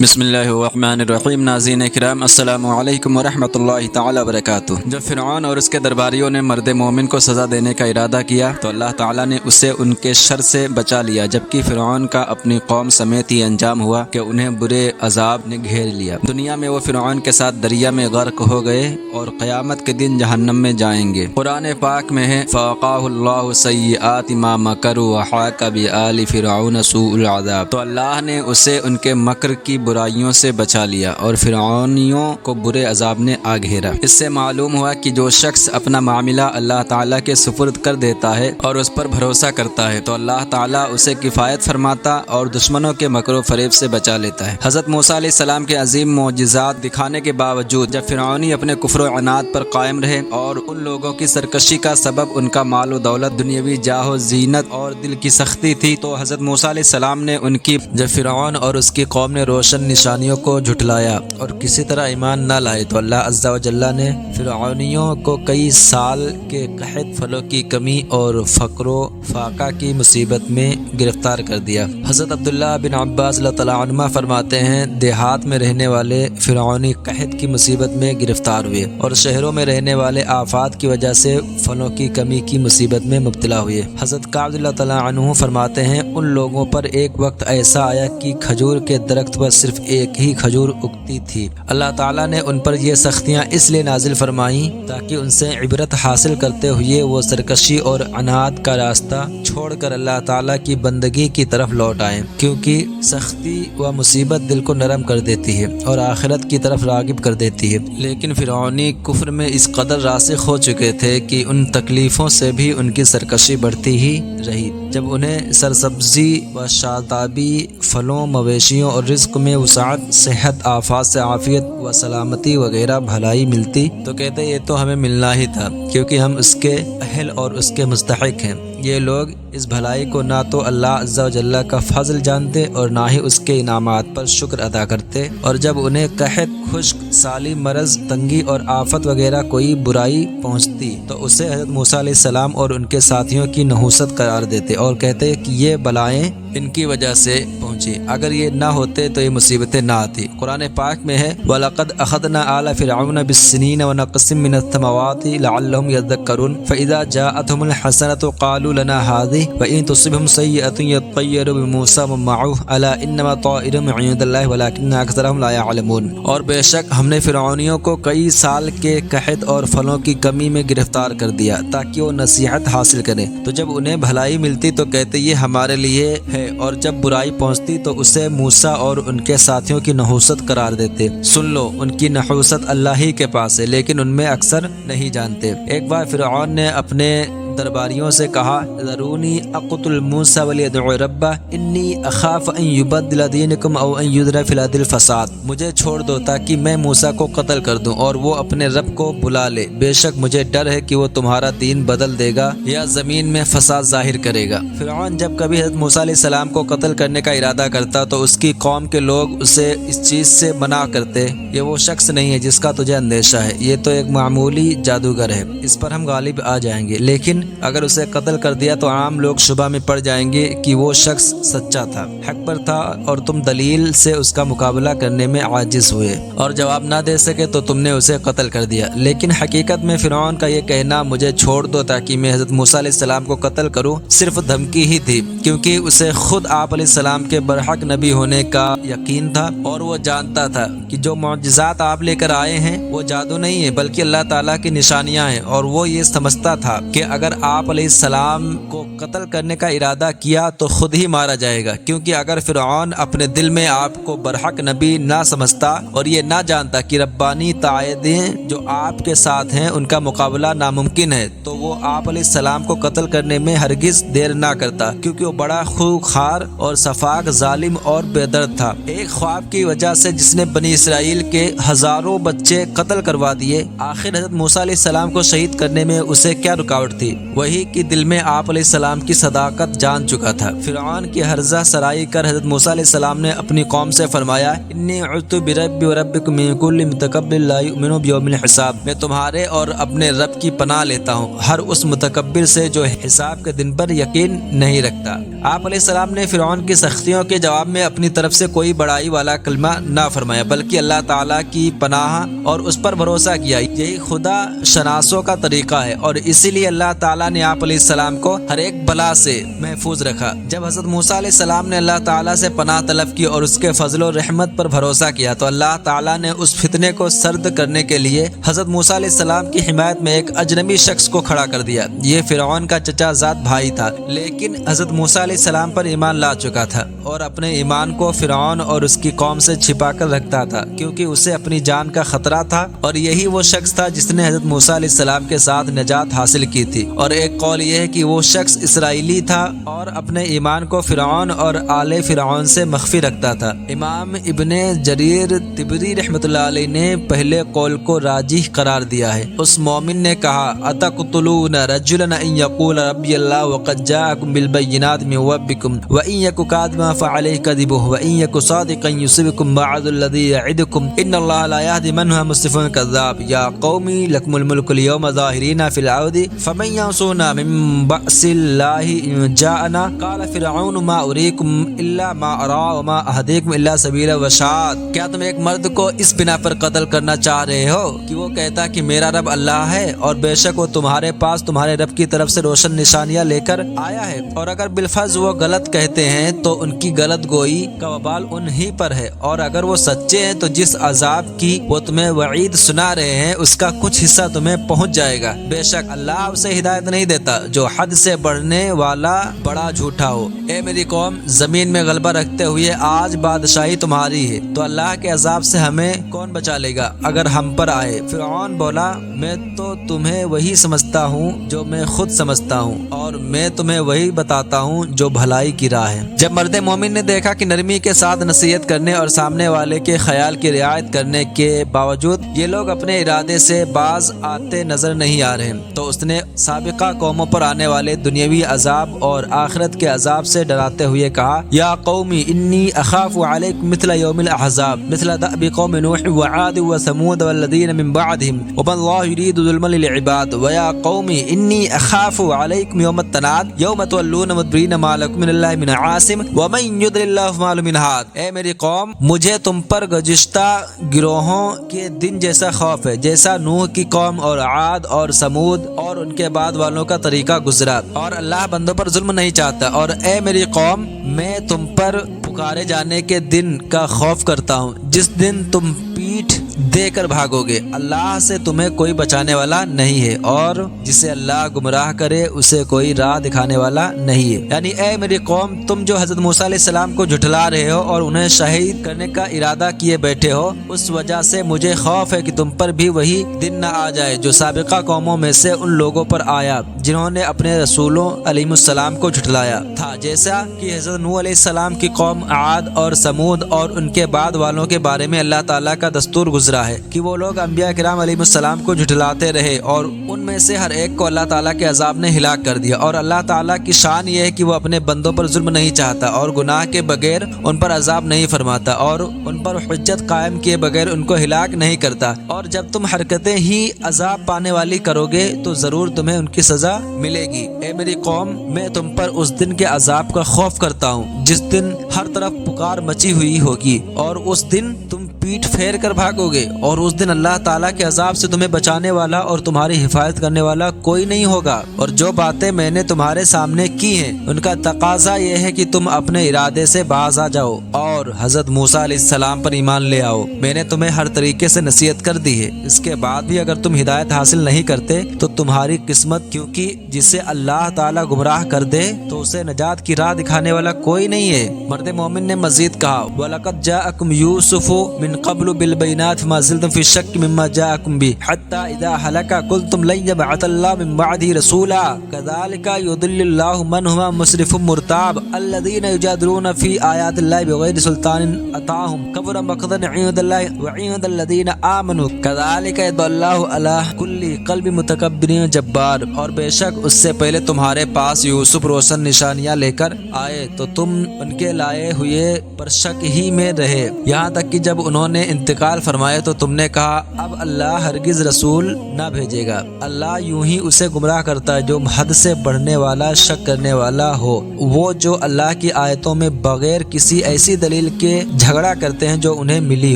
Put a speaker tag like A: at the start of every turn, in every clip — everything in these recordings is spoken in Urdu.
A: بسم اللہ الرحمن الرحیم۔ ناظرین کرام، السلام علیکم ورحمۃ اللہ تعالی وبرکاتہ۔ جب فرعون اور اس کے درباریوں نے مرد مومن کو سزا دینے کا ارادہ کیا تو اللہ تعالیٰ نے اسے ان کے شر سے بچا لیا، جبکہ فرعون کا اپنی قوم سمیت یہ انجام ہوا کہ انہیں برے عذاب نے گھیر لیا۔ دنیا میں وہ فرعون کے ساتھ دریا میں غرق ہو گئے اور قیامت کے دن جہنم میں جائیں گے۔ قرآن پاک میں ہے فَوَقَاهُ اللَّهُ سَيِّئَاتِ مَا مَكَرُوا وَحَاقَ بِآلِ فِرْعَوْنَ سُوءُ الْعَذَابِ، تو اللہ نے اسے ان کے مکر کی برائیوں سے بچا لیا اور فرعونیوں کو برے عذاب نے آ گھیرا۔ اس سے معلوم ہوا کہ جو شخص اپنا معاملہ اللہ تعالیٰ کے سپرد کر دیتا ہے اور اس پر بھروسہ کرتا ہے تو اللہ تعالیٰ اسے کفایت فرماتا اور دشمنوں کے مکر و فریب سے بچا لیتا ہے۔ حضرت موسیٰ علیہ السلام کے عظیم معجزات دکھانے کے باوجود جب فرعونی اپنے کفر و عناد پر قائم رہے اور ان لوگوں کی سرکشی کا سبب ان کا مال و دولت، دنیاوی جاہ و زینت اور دل کی سختی تھی، تو حضرت موسیٰ علیہ السلام نے ان کی جب فرعون اور اس کی قوم نے روشن نشانیوں کو جھٹلایا اور کسی طرح ایمان نہ لائے تو اللہ عز و جل نے فرعونیوں کو کئی سال کے قحط، پھلوں کی کمی اور فقر و فاقہ کی مصیبت میں گرفتار کر دیا۔ حضرت عبداللہ بن عباس اللہ تعالیٰ عنہما فرماتے ہیں دیہات میں رہنے والے فرعونی قحط کی مصیبت میں گرفتار ہوئے اور شہروں میں رہنے والے آفات کی وجہ سے پھلوں کی کمی کی مصیبت میں مبتلا ہوئے۔ حضرت کعب اللہ تعالیٰ عنہ فرماتے ہیں ان لوگوں پر ایک وقت ایسا آیا کہ کھجور کے درخت پر صرف ایک ہی کھجور اگتی تھی۔ اللہ تعالیٰ نے ان پر یہ سختیاں اس لیے نازل فرمائیں تاکہ ان سے عبرت حاصل کرتے ہوئے وہ سرکشی اور عناد کا راستہ چھوڑ کر اللہ تعالیٰ کی بندگی کی طرف لوٹ آئیں، کیونکہ سختی و مصیبت دل کو نرم کر دیتی ہے اور آخرت کی طرف راغب کر دیتی ہے۔ لیکن فرعونی کفر میں اس قدر راسخ ہو چکے تھے کہ ان تکلیفوں سے بھی ان کی سرکشی بڑھتی ہی رہی۔ جب انہیں سرسبزی و شادابی، پھلوں، مویشیوں اور رزق میں وسعت، صحت، آفات سے عافیت و سلامتی وغیرہ بھلائی ملتی تو کہتے یہ تو ہمیں ملنا ہی تھا کیونکہ ہم اس کے اہل اور اس کے مستحق ہیں۔ یہ لوگ اس بھلائی کو نہ تو اللہ عز و جل کا فضل جانتے اور نہ ہی اس کے انعامات پر شکر ادا کرتے، اور جب انہیں قحط، خشک سالی، مرض، تنگی اور آفت وغیرہ کوئی برائی پہنچتی تو اسے حضرت موسیٰ علیہ السلام اور ان کے ساتھیوں کی نحوست قرار دیتے اور کہتے کہ یہ بلائیں ان کی وجہ سے پہنچی، اگر یہ نہ ہوتے تو یہ مصیبتیں نہ آتی۔ قرآن پاک میں ہے وَلَقَدْ أَخَذْنَا آلَ فِرْعَوْنَ بِالسِّنِينَ وَنَقْصٍ مِّنَ الثَّمَرَاتِ لَعَلَّهُمْ يَذَّكَّرُونَ فَإِذَا جَاءَتْهُمُ الْحَسَنَةُ قَالُوا لَنَا هَٰذِهِ وَإِن تُصِبْهُمْ سَيِّئَةٌ يَطَّيَّرُوا بِمُوسَىٰ وَمَن مَّعَهُ أَلَا إِنَّمَا طَائِرُهُمْ عِندَ اللَّهِ وَلَٰكِنَّ أَكْثَرَهُمْ لَا يَعْلَمُونَ، اور بے شک ہم نے فرعونیوں کو کئی سال کے قحط اور پھلوں کی کمی میں گرفتار کر دیا تاکہ وہ نصیحت حاصل کریں، تو جب انہیں بھلائی ملتی تو کہتے یہ ہمارے لیے ہے، اور جب برائی پہنچتی تو اسے موسیٰ اور ان کے ساتھیوں کی نحوست قرار دیتے۔ سن لو ان کی نحوست اللہ ہی کے پاس ہے لیکن ان میں اکثر نہیں جانتے۔ ایک بار فرعون نے اپنے درباریوں سے کہا ذرونی اقتل موسیٰ ولیدع ربہ انی اخاف ان یبدل دینکم او ان یظہر فی الارض الفساد، مجھے چھوڑ دو تاکہ میں موسیٰ کو قتل کر دوں اور وہ اپنے رب کو بلا لے، بے شک مجھے ڈر ہے کہ وہ تمہارا دین بدل دے گا یا زمین میں فساد ظاہر کرے گا۔ فرعون جب کبھی حضرت موسیٰ علیہ السلام کو قتل کرنے کا ارادہ کرتا تو اس کی قوم کے لوگ اسے اس چیز سے منع کرتے یہ وہ شخص نہیں ہے جس کا تجھے اندیشہ ہے، یہ تو ایک معمولی جادوگر ہے، اس پر ہم غالب آ جائیں گے، لیکن اگر اسے قتل کر دیا تو عام لوگ شبہ میں پڑ جائیں گے کہ وہ شخص سچا تھا، حق پر تھا، اور تم دلیل سے اس کا مقابلہ کرنے میں عاجز ہوئے اور جواب نہ دے سکے تو تم نے اسے قتل کر دیا۔ لیکن حقیقت میں فرعون کا یہ کہنا مجھے چھوڑ دو تاکہ میں حضرت موسیٰ علیہ السلام کو قتل کروں صرف دھمکی ہی تھی، کیونکہ اسے خود آپ علیہ السلام کے برحق نبی ہونے کا یقین تھا اور وہ جانتا تھا کہ جو معجزات آپ لے کر آئے ہیں وہ جادو نہیں ہے بلکہ اللہ تعالیٰ کی نشانیاں ہیں، اور وہ یہ سمجھتا تھا کہ اگر آپ علیہ السلام کو قتل کرنے کا ارادہ کیا تو خود ہی مارا جائے گا، کیونکہ اگر فرعون اپنے دل میں آپ کو برحق نبی نہ سمجھتا اور یہ نہ جانتا کہ ربانی تائیدیں جو آپ کے ساتھ ہیں ان کا مقابلہ ناممکن ہے تو وہ آپ علیہ السلام کو قتل کرنے میں ہرگز دیر نہ کرتا، کیونکہ وہ بڑا خوخار اور سفاک، ظالم اور بے درد تھا۔ ایک خواب کی وجہ سے جس نے بنی اسرائیل کے ہزاروں بچے قتل کروا دیے، آخر حضرت موسیٰ علیہ السلام کو شہید کرنے میں اسے کیا رکاوٹ تھی؟ وہی کہ دل میں آپ علیہ السلام کی صداقت جان چکا تھا۔ فرعون کی ہرزہ سرائی کر حضرت موسیٰ علیہ السلام نے اپنی قوم سے فرمایا انی عذت بربی وربکم من کل متکبر لا یؤمن بیوم الحساب، میں تمہارے اور اپنے رب کی پناہ لیتا ہوں ہر اس متکبر سے جو حساب کے دن پر یقین نہیں رکھتا۔ آپ علیہ السلام نے فرعون کی سختیوں کے جواب میں اپنی طرف سے کوئی بڑائی والا کلمہ نہ فرمایا، بلکہ اللہ تعالیٰ کی پناہ اور اس پر بھروسہ کیا۔ یہی خدا شناسوں کا طریقہ ہے، اور اسی لیے اللہ تعالیٰ نے آپ علیہ السلام کو ہر ایک بلا سے محفوظ رکھا۔ جب حضرت موسیٰ علیہ السلام نے اللہ تعالیٰ سے پناہ طلب کی اور اس کے فضل و رحمت پر بھروسہ کیا تو اللہ تعالیٰ نے اس فتنے کو سرد کرنے کے لیے حضرت موسیٰ علیہ السلام کی حمایت میں ایک اجنبی شخص کو کھڑا کر دیا۔ یہ فرعون کا چچا زاد بھائی تھا، لیکن حضرت موسیٰ علیہ السلام پر ایمان لا چکا تھا اور اپنے ایمان کو فرعون اور اس کی قوم سے چھپا کر رکھتا تھا کیونکہ اسے اپنی جان کا خطرہ تھا، اور یہی وہ شخص تھا جس نے حضرت موسیٰ علیہ السلام کے ساتھ نجات حاصل کی تھی۔ اور ایک قول یہ ہے کہ وہ شخص اسرائیلی تھا اور اپنے ایمان کو فرعون اور آل فرعون سے مخفی رکھتا تھا۔ امام ابن جریر طبری رحمۃ اللہ علیہ نے پہلے قول کو راجح قرار دیا ہے۔ اس مومن نے کہا اتقتلون رجلا ان یقول ربی اللہ وقد جاءکم بالبینات من ربکم وان یک کاذبا فعلیہ کذبہ وان یک صادقا یصبکم بعض الذی یعدکم ان اللہ لا یہدی من هو مسرف کذاب یا قومی لکم الملک اليوم ظاہرین فی الارض فمن ینصرنا من بأس اللہ ان جاءنا قال فرعون ما اریکم الا ما ارا وما اہدیکم الا سبیل الرشاد۔ کیا تم ایک مرد کو اس بنا پر قتل کرنا چاہ رہے ہو کہ وہ کہتا کہ میرا رب اللہ ہے اور بے شک وہ تمہارے پاس تمہارے رب کی طرف سے روشن نشانیاں لے کر آیا ہے، اور اگر بالفرض وہ غلط کہتے ہیں تو ان کی غلط گوئی کا وبال انہی پر ہے، اور اگر وہ سچے ہیں تو جس عذاب کی وہ تمہیں وعید سنا رہے ہیں اس کا کچھ حصہ تمہیں پہنچ جائے گا۔ بے شک اللہ اسے ہدایت نہیں دیتا جو حد سے بڑھنے والا بڑا جھوٹا ہو۔ اے میری قوم، زمین میں غلبہ رکھتے ہوئے آج بادشاہی تمہاری ہے، تو اللہ کے عذاب سے ہمیں کون بچا لے گا اگر ہم پر آئے؟ فرعون بولا میں تو تمہیں وہی سمجھتا ہوں جو میں خود سمجھتا ہوں، اور میں تمہیں وہی بتاتا ہوں جو بھلائی کی راہ ہے۔ جب مرد مومن نے دیکھا کہ نرمی کے ساتھ نصیحت کرنے اور سامنے والے کے خیال کی رعایت کرنے کے باوجود یہ لوگ اپنے ارادے سے باز آتے نظر نہیں آ رہے، تو اس نے سابقہ قوموں پر آنے والے دنیاوی عذاب اور آخرت کے عذاب سے ڈراتے ہوئے کہا یا قومی انی اخاف علیکم مثل یوم الاحزاب مثل دأب قوم نوح وعاد وثمود والذین من بعدهم وما اللہ یرید ظلما للعباد ویا قومی انی اخاف علیکم یوم التناد یوم تولون مدبرین ما لکم من اللہ من عاصم ومن یضلل اللہ فما له من ہاد۔ اے میری قوم، مجھے تم پر گزشتہ گروہوں کے دن جیسا خوف ہے جیسا نوح کی قوم اور عاد اور سمود اور ان کے بعد والوں کا طریقہ گزرا، اور اللہ بندوں پر ظلم نہیں چاہتا۔ اور اے میری قوم، میں تم پر پکارے جانے کے دن کا خوف کرتا ہوں جس دن تم پیٹھ دے کر بھاگو گے، اللہ سے تمہیں کوئی بچانے والا نہیں ہے، اور جسے اللہ گمراہ کرے اسے کوئی راہ دکھانے والا نہیں ہے۔ یعنی اے میری قوم، تم جو حضرت موسیٰ علیہ السلام کو جھٹلا رہے ہو اور انہیں شہید کرنے کا ارادہ کیے بیٹھے ہو، اس وجہ سے مجھے خوف ہے کہ تم پر بھی وہی دن نہ آ جائے جو سابقہ قوموں میں سے ان لوگوں پر آیا جنہوں نے اپنے رسولوں علیہ السلام کو جھٹلایا تھا، جیسا کہ حضرت نوح علیہ السلام کی قوم عاد اور سمود اور ان کے بعد والوں کے بارے میں اللہ تعالیٰ کا دستور گزرا ہے کہ وہ لوگ انبیاء کرام علیہ السلام کو جھٹلاتے رہے، اور ان میں سے ہر ایک کو اللہ تعالیٰ کے عذاب نے ہلاک کر دیا۔ اور اللہ تعالیٰ کی شان یہ ہے کہ وہ اپنے بندوں پر ظلم نہیں چاہتا اور گناہ کے بغیر ان پر عذاب نہیں فرماتا، اور ان پر حجت قائم کیے بغیر ان کو ہلاک نہیں کرتا۔ اور جب تم حرکتیں ہی عذاب پانے والی کرو گے تو ضرور تمہیں ان کی سزا ملے گی۔ اے میری قوم، میں تم پر اس دن کے عذاب کا خوف کرتا ہوں جس دن ہر طرف پکار مچی ہوئی ہوگی، اور اس دن تم پیٹھ پھیر کر بھاگو گے، اور اس دن اللہ تعالیٰ کے عذاب سے تمہیں بچانے والا اور تمہاری حفاظت کرنے والا کوئی نہیں ہوگا۔ اور جو باتیں میں نے تمہارے سامنے کی ہیں ان کا تقاضا یہ ہے کہ تم اپنے ارادے سے باز آ جاؤ اور حضرت موسیٰ علیہ السلام پر ایمان لے آؤ۔ میں نے تمہیں ہر طریقے سے نصیحت کر دی ہے، اس کے بعد بھی اگر تم ہدایت حاصل نہیں کرتے تو تمہاری قسمت، کیونکہ جسے اللہ تعالیٰ گمراہ کر دے تو اسے نجات کی راہ دکھانے والا کوئی نہیں ہے۔ مرد مومن نے مزید کہا وَلَقَدْ جَاءَكُمْ يُوسُفُ مِنْ قبل بالبينات فما زلتم في الشك مما جاءكم به حتى إذا هلك قلتم لن يبعث الله من بعده رسولا كذلك يضل الله من هو مسرف مرتاب الذين يجادلون في آيات الله بغير سلطان أتاهم كبر مقتا عند الله وعند الذين آمنوا كذلك يطبع الله على كل قلب متکبر جبار۔ اور بے شک اس سے پہلے تمہارے پاس یوسف روشن نشانیاں لے کر آئے تو تم ان کے لائے ہوئے پر شک ہی میں رہے، یہاں تک کہ جب انہوں نے انتقال فرمایا تو تم نے کہا اب اللہ ہرگز رسول نہ بھیجے گا، اللہ یوں ہی اسے گمراہ کرتا ہے جو حد سے بڑھنے والا شک کرنے والا ہو۔ وہ جو اللہ کی آیتوں میں بغیر کسی ایسی دلیل کے جھگڑا کرتے ہیں جو انہیں ملی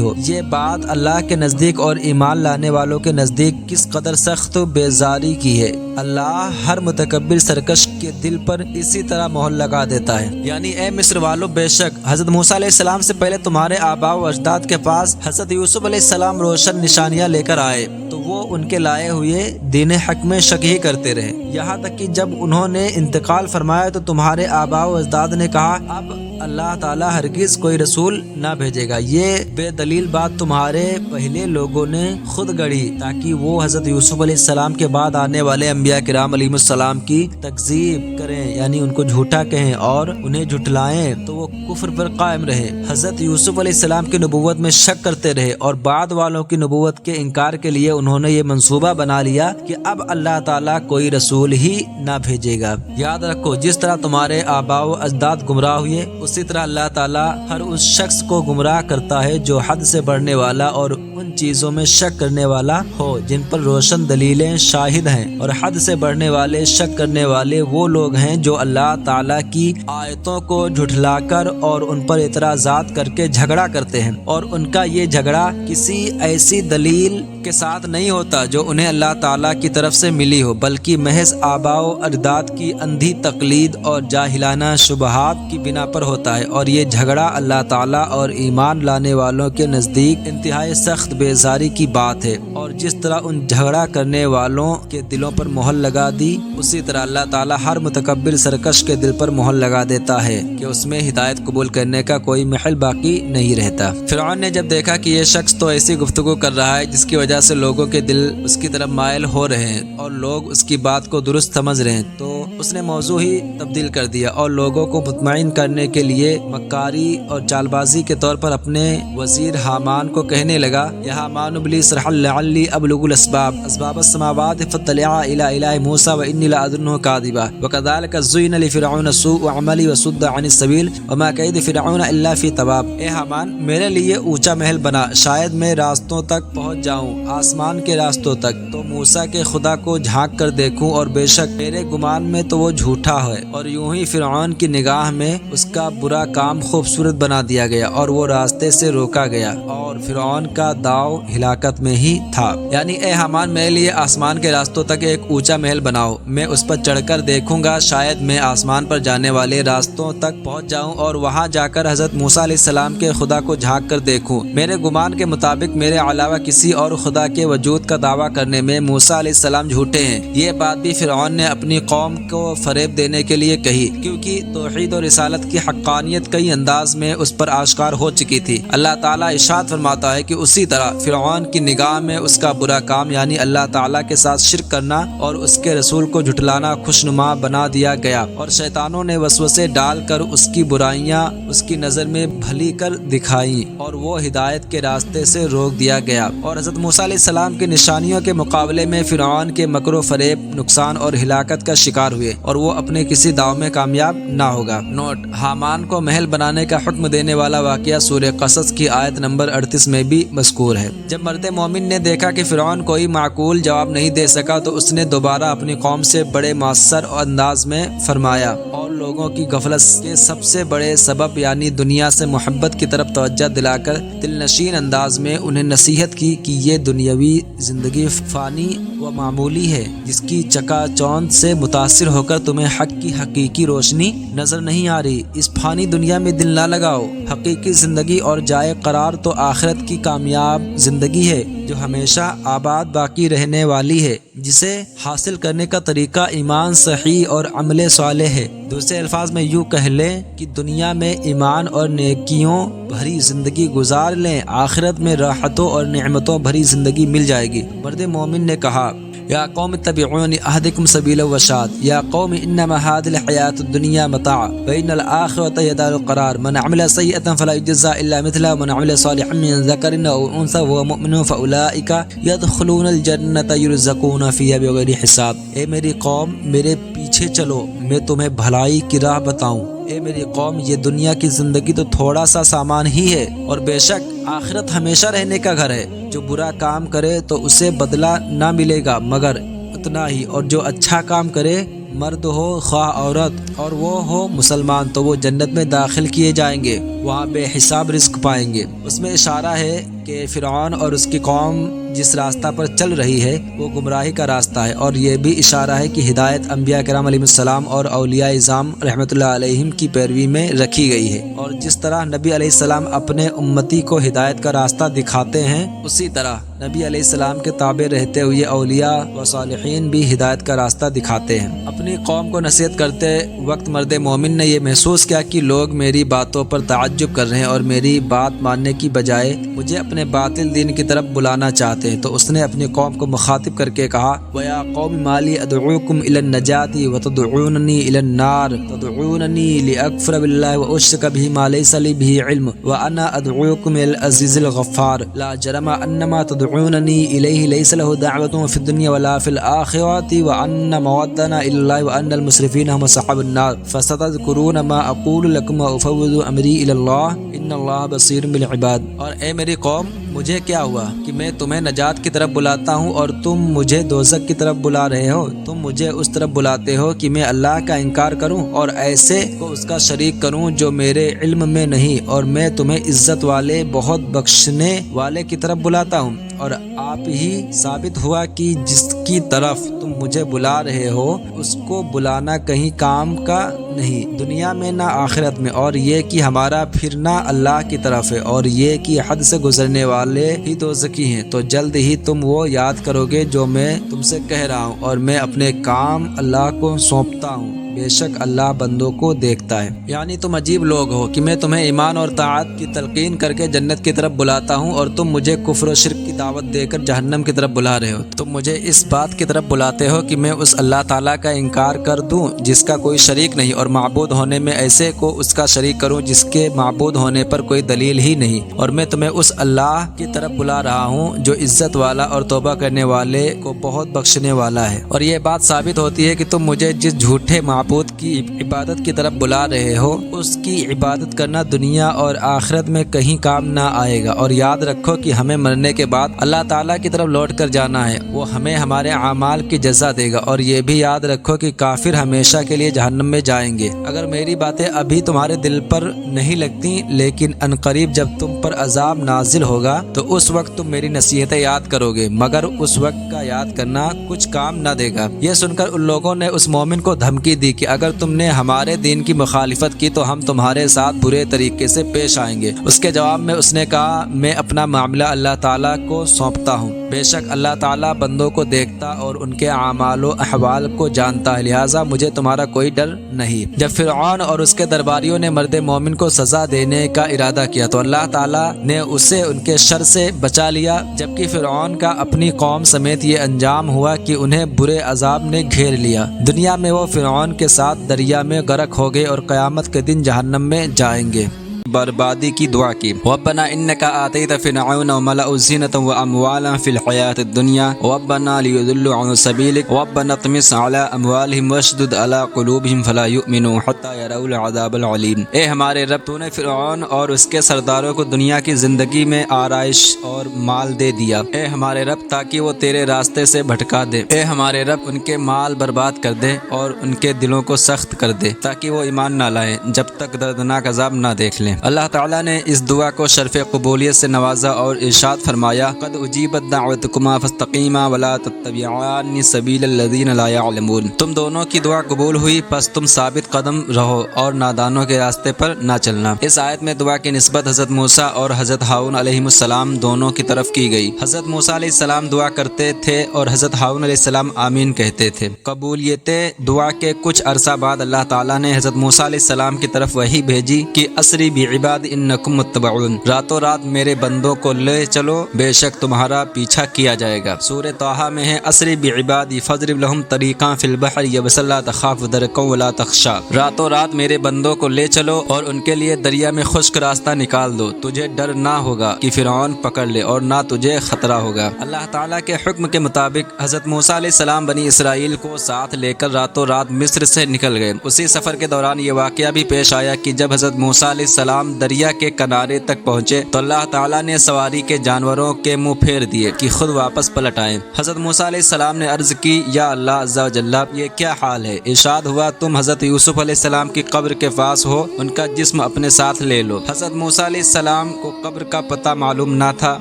A: ہو۔ یہ بات اللہ کے نزدیک اور ایمان لانے والوں کے نزدیک کس قدر سخت و بیزاری کی ہے۔ اللہ ہر متکبر سرکش کے دل پر اسی طرح مہر لگا دیتا ہے۔ یعنی اے مصر والو، بے شک حضرت موسیٰ علیہ السلام سے پہلے تمہارے آباء و اجداد کے پاس حضرت یوسف علیہ السلام روشن نشانیاں لے کر آئے تو وہ ان کے لائے ہوئے دین حق میں شک ہی کرتے رہے، یہاں تک کہ جب انہوں نے انتقال فرمایا تو تمہارے آباء و اجداد نے کہا اب اللہ تعالیٰ ہرگز کوئی رسول نہ بھیجے گا۔ یہ بے دلیل بات تمہارے پہلے لوگوں نے خود گڑھی تاکہ وہ حضرت یوسف علیہ السلام کے بعد آنے والے انبیاء کرام علیہ السلام کی تکذیب کریں، یعنی ان کو جھوٹا کہیں اور انہیں جھٹلائیں تو وہ کفر پر قائم رہے۔ حضرت یوسف علیہ السلام کی نبوت میں شک کرتے رہے اور بعد والوں کی نبوت کے انکار کے لیے انہوں نے یہ منصوبہ بنا لیا کہ اب اللہ تعالیٰ کوئی رسول ہی نہ بھیجے گا۔ یاد رکھو، جس طرح تمہارے آباء و اجداد گمراہ ہوئے اسی طرح اللہ تعالیٰ ہر اس شخص کو گمراہ کرتا ہے جو حد سے بڑھنے والا اور ان چیزوں میں شک کرنے والا ہو جن پر روشن دلیلیں شاہد ہیں، اور حد سے بڑھنے والے شک کرنے والے وہ لوگ ہیں جو اللہ تعالیٰ کی آیتوں کو جھٹلا کر اور ان پر اعتراضات کر کے جھگڑا کرتے ہیں، اور ان کا یہ جھگڑا کسی ایسی دلیل کے ساتھ نہیں ہوتا جو انہیں اللہ تعالیٰ کی طرف سے ملی ہو، بلکہ محض آباء و اجداد کی اندھی تقلید اور جاہلانہ شبہات کی بنا پر ہوتا ہے، اور یہ جھگڑا اللہ تعالیٰ اور ایمان لانے والوں کے نزدیک انتہائی سخت بیزاری کی بات ہے۔ اور جس طرح ان جھگڑا کرنے والوں کے دلوں پر مہر لگا دی اسی طرح اللہ تعالیٰ ہر متکبر سرکش کے دل پر مہر لگا دیتا ہے کہ اس میں ہدایت قبول کرنے کا کوئی محل باقی نہیں رہتا۔ فرعون نے جب دیکھا کہ یہ شخص تو ایسی گفتگو کر رہا ہے جس کی وجہ سے لوگوں کے دل اس کی طرف مائل ہو رہے ہیں اور لوگ اس کی بات کو درست سمجھ رہے ہیں، تو اس نے موضوع ہی تبدیل کر دیا اور لوگوں کو مطمئن کرنے کے لیے مکاری اور چال بازی کے طور پر اپنے وزیر حامان کو کہنے لگا یا حامان ابلی اسرح لعلی ابلغ اسباب السماوات فاطلع الی الہ موسیٰ وانی لأظنہ کاذبا وکذلک زین لفرعون سوء عملی وصد عن السبیل وما کید فرعون الا فی تباب۔ اے حامان، میرے لیے اونچا محل بنا، شاید میں راستوں تک پہنچ جاؤں، آسمان کے راستوں تک، تو موسیٰ کے خدا کو جھانک کر دیکھوں، اور بے شک میرے گمان میں تو وہ جھوٹا ہے۔ اور یوں ہی فرعون کی نگاہ میں اس کا برا کام خوبصورت بنا دیا گیا اور وہ راستے سے روکا گیا، اور فرعون کا داؤ ہلاکت میں ہی تھا۔ یعنی اے حامان، میرے لیے آسمان کے راستوں تک ایک اونچا محل بناؤ، میں اس پر چڑھ کر دیکھوں گا، شاید میں آسمان پر جانے والے راستوں تک پہنچ جاؤں اور وہاں جا کر حضرت موسیٰ علیہ السلام کے خدا کو جھانک کر دیکھوں۔ میرے گمان کے مطابق میرے علاوہ کسی اور خدا کے وجود کا دعویٰ کرنے میں موسیٰ علیہ السلام جھوٹے ہیں۔ یہ بات بھی فرعون نے اپنی قوم کو فریب دینے کے لیے کہی، کیونکہ توحید اور رسالت کی حقانیت کئی انداز میں اس پر آشکار ہو چکی تھی۔ اللہ تعالیٰ ارشاد فرماتا ہے کہ اسی طرح فرعون کی نگاہ میں اس کا برا کام یعنی اللہ تعالیٰ کے ساتھ شرک کرنا اور اس کے رسول کو جھٹلانا خوشنما بنا دیا گیا، اور شیطانوں نے وسوسے ڈال کر اس کی برائیاں اس کی نظر میں بھلی کر دکھائیں اور وہ ہدایت کے راستے سے روک دیا گیا۔ اور حضرت موسیٰ علیہ السلام کی نشانیوں کے مقابلے میں فرعون کے مکر و فریب نقصان اور ہلاکت کا شکار ہوئے، اور وہ اپنے کسی داؤ میں کامیاب نہ ہوگا۔ نوٹ: حامان کو محل بنانے کا حکم دینے والا واقعہ سورہ قصص کی آیت نمبر 38 میں بھی مذکور ہے۔ جب مرد مومن نے دیکھا کہ فرعون کوئی معقول جواب نہیں دے سکا تو اس نے دوبارہ اپنی قوم سے بڑے مؤثر انداز میں فرمایا اور لوگوں کی غفلت کے سب سے بڑے سبب یعنی دنیا سے محبت کی طرف توجہ دلا کر دل نشین انداز میں انہیں نصیحت کی کہ یہ دنیاوی زندگی فانی و معمولی ہے، جس کی
B: چکا چوند سے متاثر ہو کر تمہیں حق کی حقیقی روشنی نظر نہیں آ رہی؟ اس فانی دنیا میں دل نہ لگاؤ۔ حقیقی زندگی اور جائے قرار تو آخرت کی کامیاب زندگی ہے جو ہمیشہ آباد باقی رہنے والی ہے، جسے حاصل کرنے کا طریقہ ایمان صحیح اور عمل صالح ہے۔ دوسرے الفاظ میں یوں کہہ لیں کہ دنیا میں ایمان اور نیکیوں بھری زندگی گزار لیں، آخرت میں راحتوں اور نعمتوں بھری زندگی مل جائے گی۔ مرد مومن نے کہا یا قوم اتبعونی اہدکم سبیل الرشاد، یا قوم انما هذه الحیاۃ الدنیا متاع وان الآخرۃ هی دار القرار، من عمل سیئۃ فلا یجزى الا مثلها ومن عمل صالحا من ذکر او انثى وهو مؤمن فاولئک يدخلون الجنۃ یرزقون فیہا بغیر حساب۔ اے میری قوم میرے پیچھے چلو، میں تمہیں بھلائی کی راہ بتاؤں۔ اے میری قوم، یہ دنیا کی زندگی تو تھوڑا سا سامان ہی ہے، اور بے شک آخرت ہمیشہ رہنے کا گھر ہے۔ جو برا کام کرے تو اسے بدلہ نہ ملے گا مگر اتنا ہی، اور جو اچھا کام کرے، مرد ہو خواہ عورت، اور وہ ہو مسلمان، تو وہ جنت میں داخل کیے جائیں گے، وہاں بے حساب رزق پائیں گے۔ اس میں اشارہ ہے کہ فرعون اور اس کی قوم جس راستہ پر چل رہی ہے وہ گمراہی کا راستہ ہے، اور یہ بھی اشارہ ہے کہ ہدایت انبیاء کرام علیہ السلام اور اولیاء اعظام رحمۃ اللہ علیہم کی پیروی میں رکھی گئی ہے، اور جس طرح نبی علیہ السلام اپنے امتی کو ہدایت کا راستہ دکھاتے ہیں، اسی طرح نبی علیہ السلام کے تابع رہتے ہوئے اولیاء و صالحین بھی ہدایت کا راستہ دکھاتے ہیں۔ اپنی قوم کو نصیحت کرتے وقت مرد مومن نے یہ محسوس کیا کہ لوگ میری باتوں پر تعجب کر رہے ہیں اور میری بات ماننے کی بجائے مجھے اپنے باطل دین کی طرف بلانا چاہتے ہیں، تو اس نے اپنی قوم کو مخاطب کر کے کہا وَيَا قَوْمِ مَا لِي أَدْعُوكُمْ إِلَى النَّجَاةِ وَتَدْعُونَنِي إِلَى النَّارِ تَدْعُونَنِي لِأَكْفُرَ بِاللَّهِ وَأُشْرِكَ بِهِ مَا لَيْسَ لِي بِهِ عِلْمٌ وَأَنَا أَدْعُوكُمْ إِلَى الْعَزِيزِ الْغَفَّارِ لَا جَرَمَ أَنَّ مَا تَدْعُونَنِي إِلَيْهِ لَيْسَ لَهُ دَعْوَةٌ فِي الدُّنْيَا وَلَا فِي الْآخِرَةِ وَأَنَّ مَوَدَّنَا إِلَى اللَّهِ وَأَنَّ الْمُسْرِفِينَ هُمْ أَصْحَابُ النَّارِ فَسَتَذْكُرُونَ مَا أَقُولُ لَكُمْ وَأُفَوِّضُ أَمْرِي إِلَى اللَّهِ إِنَّ اللَّهَ بَصِيرٌ بِالْعِبَادِ۔ اور اے میری قوم، مجھے کیا ہوا کہ میں تمہیں نجات کی طرف بلاتا ہوں اور تم مجھے دوزخ کی طرف بلا رہے ہو؟ تم مجھے اس طرف بلاتے ہو کہ میں اللہ کا انکار کروں اور ایسے کو اس کا شریک کروں جو میرے علم میں نہیں، اور میں تمہیں عزت والے بہت بخشنے والے کی طرف بلاتا ہوں، اور آپ ہی ثابت ہوا کہ جس کی طرف تم مجھے بلا رہے ہو اس کو بلانا کہیں کام کا نہیں، دنیا میں نہ آخرت میں، اور یہ کہ ہمارا پھرنا اللہ کی طرف ہے، اور یہ کہ حد سے گزرنے والے ہی دوزخی ہیں۔ تو جلد ہی تم وہ یاد کرو گے جو میں تم سے کہہ رہا ہوں، اور میں اپنے کام اللہ کو سونپتا ہوں، بے شک اللہ بندوں کو دیکھتا ہے۔ یعنی تم عجیب لوگ ہو کہ میں تمہیں ایمان اور طاعت کی تلقین کر کے جنت کی طرف بلاتا ہوں اور تم مجھے کفر و شرک کی دعوت دے کر جہنم کی طرف بلا رہے ہو۔ تم مجھے اس بات کی طرف بلاتے ہو کہ میں اس اللہ تعالیٰ کا انکار کر دوں جس کا کوئی شریک نہیں، اور معبود ہونے میں ایسے کو اس کا شریک کروں جس کے معبود ہونے پر کوئی دلیل ہی نہیں، اور میں تمہیں اس اللہ کی طرف بلا رہا ہوں جو عزت والا اور توبہ کرنے والے کو بہت بخشنے والا ہے۔ اور یہ بات ثابت ہوتی ہے کہ تم مجھے جس جھوٹے معبود کی عبادت کی طرف بلا رہے ہو اس کی عبادت کرنا دنیا اور آخرت میں کہیں کام نہ آئے گا، اور یاد رکھو کہ ہمیں مرنے کے بعد اللہ تعالیٰ کی طرف لوٹ کر جانا ہے، وہ ہمیں ہمارے اعمال کی جزا دے گا، اور یہ بھی یاد رکھو کہ کافر ہمیشہ کے لیے جہنم میں جائیں گے۔ اگر میری باتیں ابھی تمہارے دل پر نہیں لگتی، لیکن عنقریب جب تم پر عذاب نازل ہوگا تو اس وقت تم میری نصیحتیں یاد کرو گے، مگر اس وقت کا یاد کرنا کچھ کام نہ دے گا۔ یہ سن کر ان لوگوں نے اس مومن کو دھمکی دی کہ اگر تم نے ہمارے دین کی مخالفت کی تو ہم تمہارے ساتھ برے طریقے سے پیش آئیں گے۔ اس کے جواب میں اس نے کہا میں اپنا معاملہ اللہ تعالیٰ کو سونپتا ہوں، بے شک اللہ تعالیٰ بندوں کو دیکھتا اور ان کے اعمال و احوال کو جانتا ہے، لہٰذا مجھے تمہارا کوئی ڈر نہیں۔ جب فرعون اور اس کے درباریوں نے مرد مومن کو سزا دینے کا ارادہ کیا تو اللہ تعالیٰ نے اسے ان کے شر سے بچا لیا، جبکہ فرعون کا اپنی قوم سمیت یہ انجام ہوا کہ انہیں برے عذاب نے گھیر لیا۔ دنیا میں وہ فرعون کے ساتھ دریا میں غرق ہو گئے اور قیامت کے دن جہنم میں جائیں گے۔ بربادی کی دعا کی۔ ربنا انک آتیت فرعون وملأ زینۃ واموالا فی الحیاۃ الدنیا ربنا لیضلوا عن سبیلک ربنا اطمس علی اموالہم واشدد علی قلوبہم فلا یؤمنوا حتی یروا العذاب العلیم۔ اے ہمارے رب، تو نے فرعون اور اس کے سرداروں کو دنیا کی زندگی میں آرائش اور مال دے دیا، اے ہمارے رب، تاکہ وہ تیرے راستے سے بھٹکا دے۔ اے ہمارے رب، ان کے مال برباد کر دے اور ان کے دلوں کو سخت کر دے تاکہ وہ ایمان نہ لائیں جب تک دردناک عذاب نہ دیکھ لیں۔
A: اللہ تعالیٰ نے اس دعا کو شرف قبولیت سے نوازا اور ارشاد فرمایا قد اجیبت دعوتکما فاستقیما ولا تتبعان سبیل الذین لا یعلمون، تم دونوں کی دعا قبول ہوئی، پس تم ثابت قدم رہو اور نادانوں کے راستے پر نہ چلنا۔ اس آیت میں دعا کی نسبت حضرت موسیٰ اور حضرت ہارون علیہ السلام دونوں کی طرف کی گئی۔ حضرت موسیٰ علیہ السلام دعا کرتے تھے اور حضرت ہارون علیہ السلام آمین کہتے تھے۔ قبولیت دعا کے کچھ عرصہ بعد اللہ تعالیٰ نے حضرت موسیٰ علیہ السلام کی طرف وحی بھیجی کہ اسری بعباد انکم متبعون، راتوں رات میرے بندوں کو لے چلو، بے شک تمہارا پیچھا کیا جائے گا۔ سورہ طٰہٰ میں ہے اسری بعبادی فاضرب لہم طریقا فی البحر یبسا لا تخاف درکا ولا تخشا، راتوں رات میرے بندوں کو لے چلو اور ان کے لیے دریا میں خشک راستہ نکال دو، تجھے ڈر نہ ہوگا کہ فرعون پکڑ لے اور نہ تجھے خطرہ ہوگا۔ اللہ تعالیٰ کے حکم کے مطابق حضرت موسیٰ علیہ السلام بنی اسرائیل کو ساتھ لے کر راتوں رات مصر سے نکل گئے۔ اسی سفر کے دوران یہ واقعہ بھی پیش آیا کہ جب حضرت موسیٰ علیہ السلام دریا کے کنارے تک پہنچے تو اللہ تعالیٰ نے سواری کے جانوروں کے منہ پھیر دیے کہ خود واپس پلٹ آئیں۔ حضرت موسیٰ علیہ السلام نے عرض کی یا اللہ عز و جل یہ کیا حال ہے؟ ارشاد ہوا تم حضرت یوسف علیہ السلام کی قبر کے پاس ہو، ان کا جسم اپنے ساتھ لے لو۔ حضرت موسیٰ علیہ السلام کو قبر کا پتہ معلوم نہ تھا۔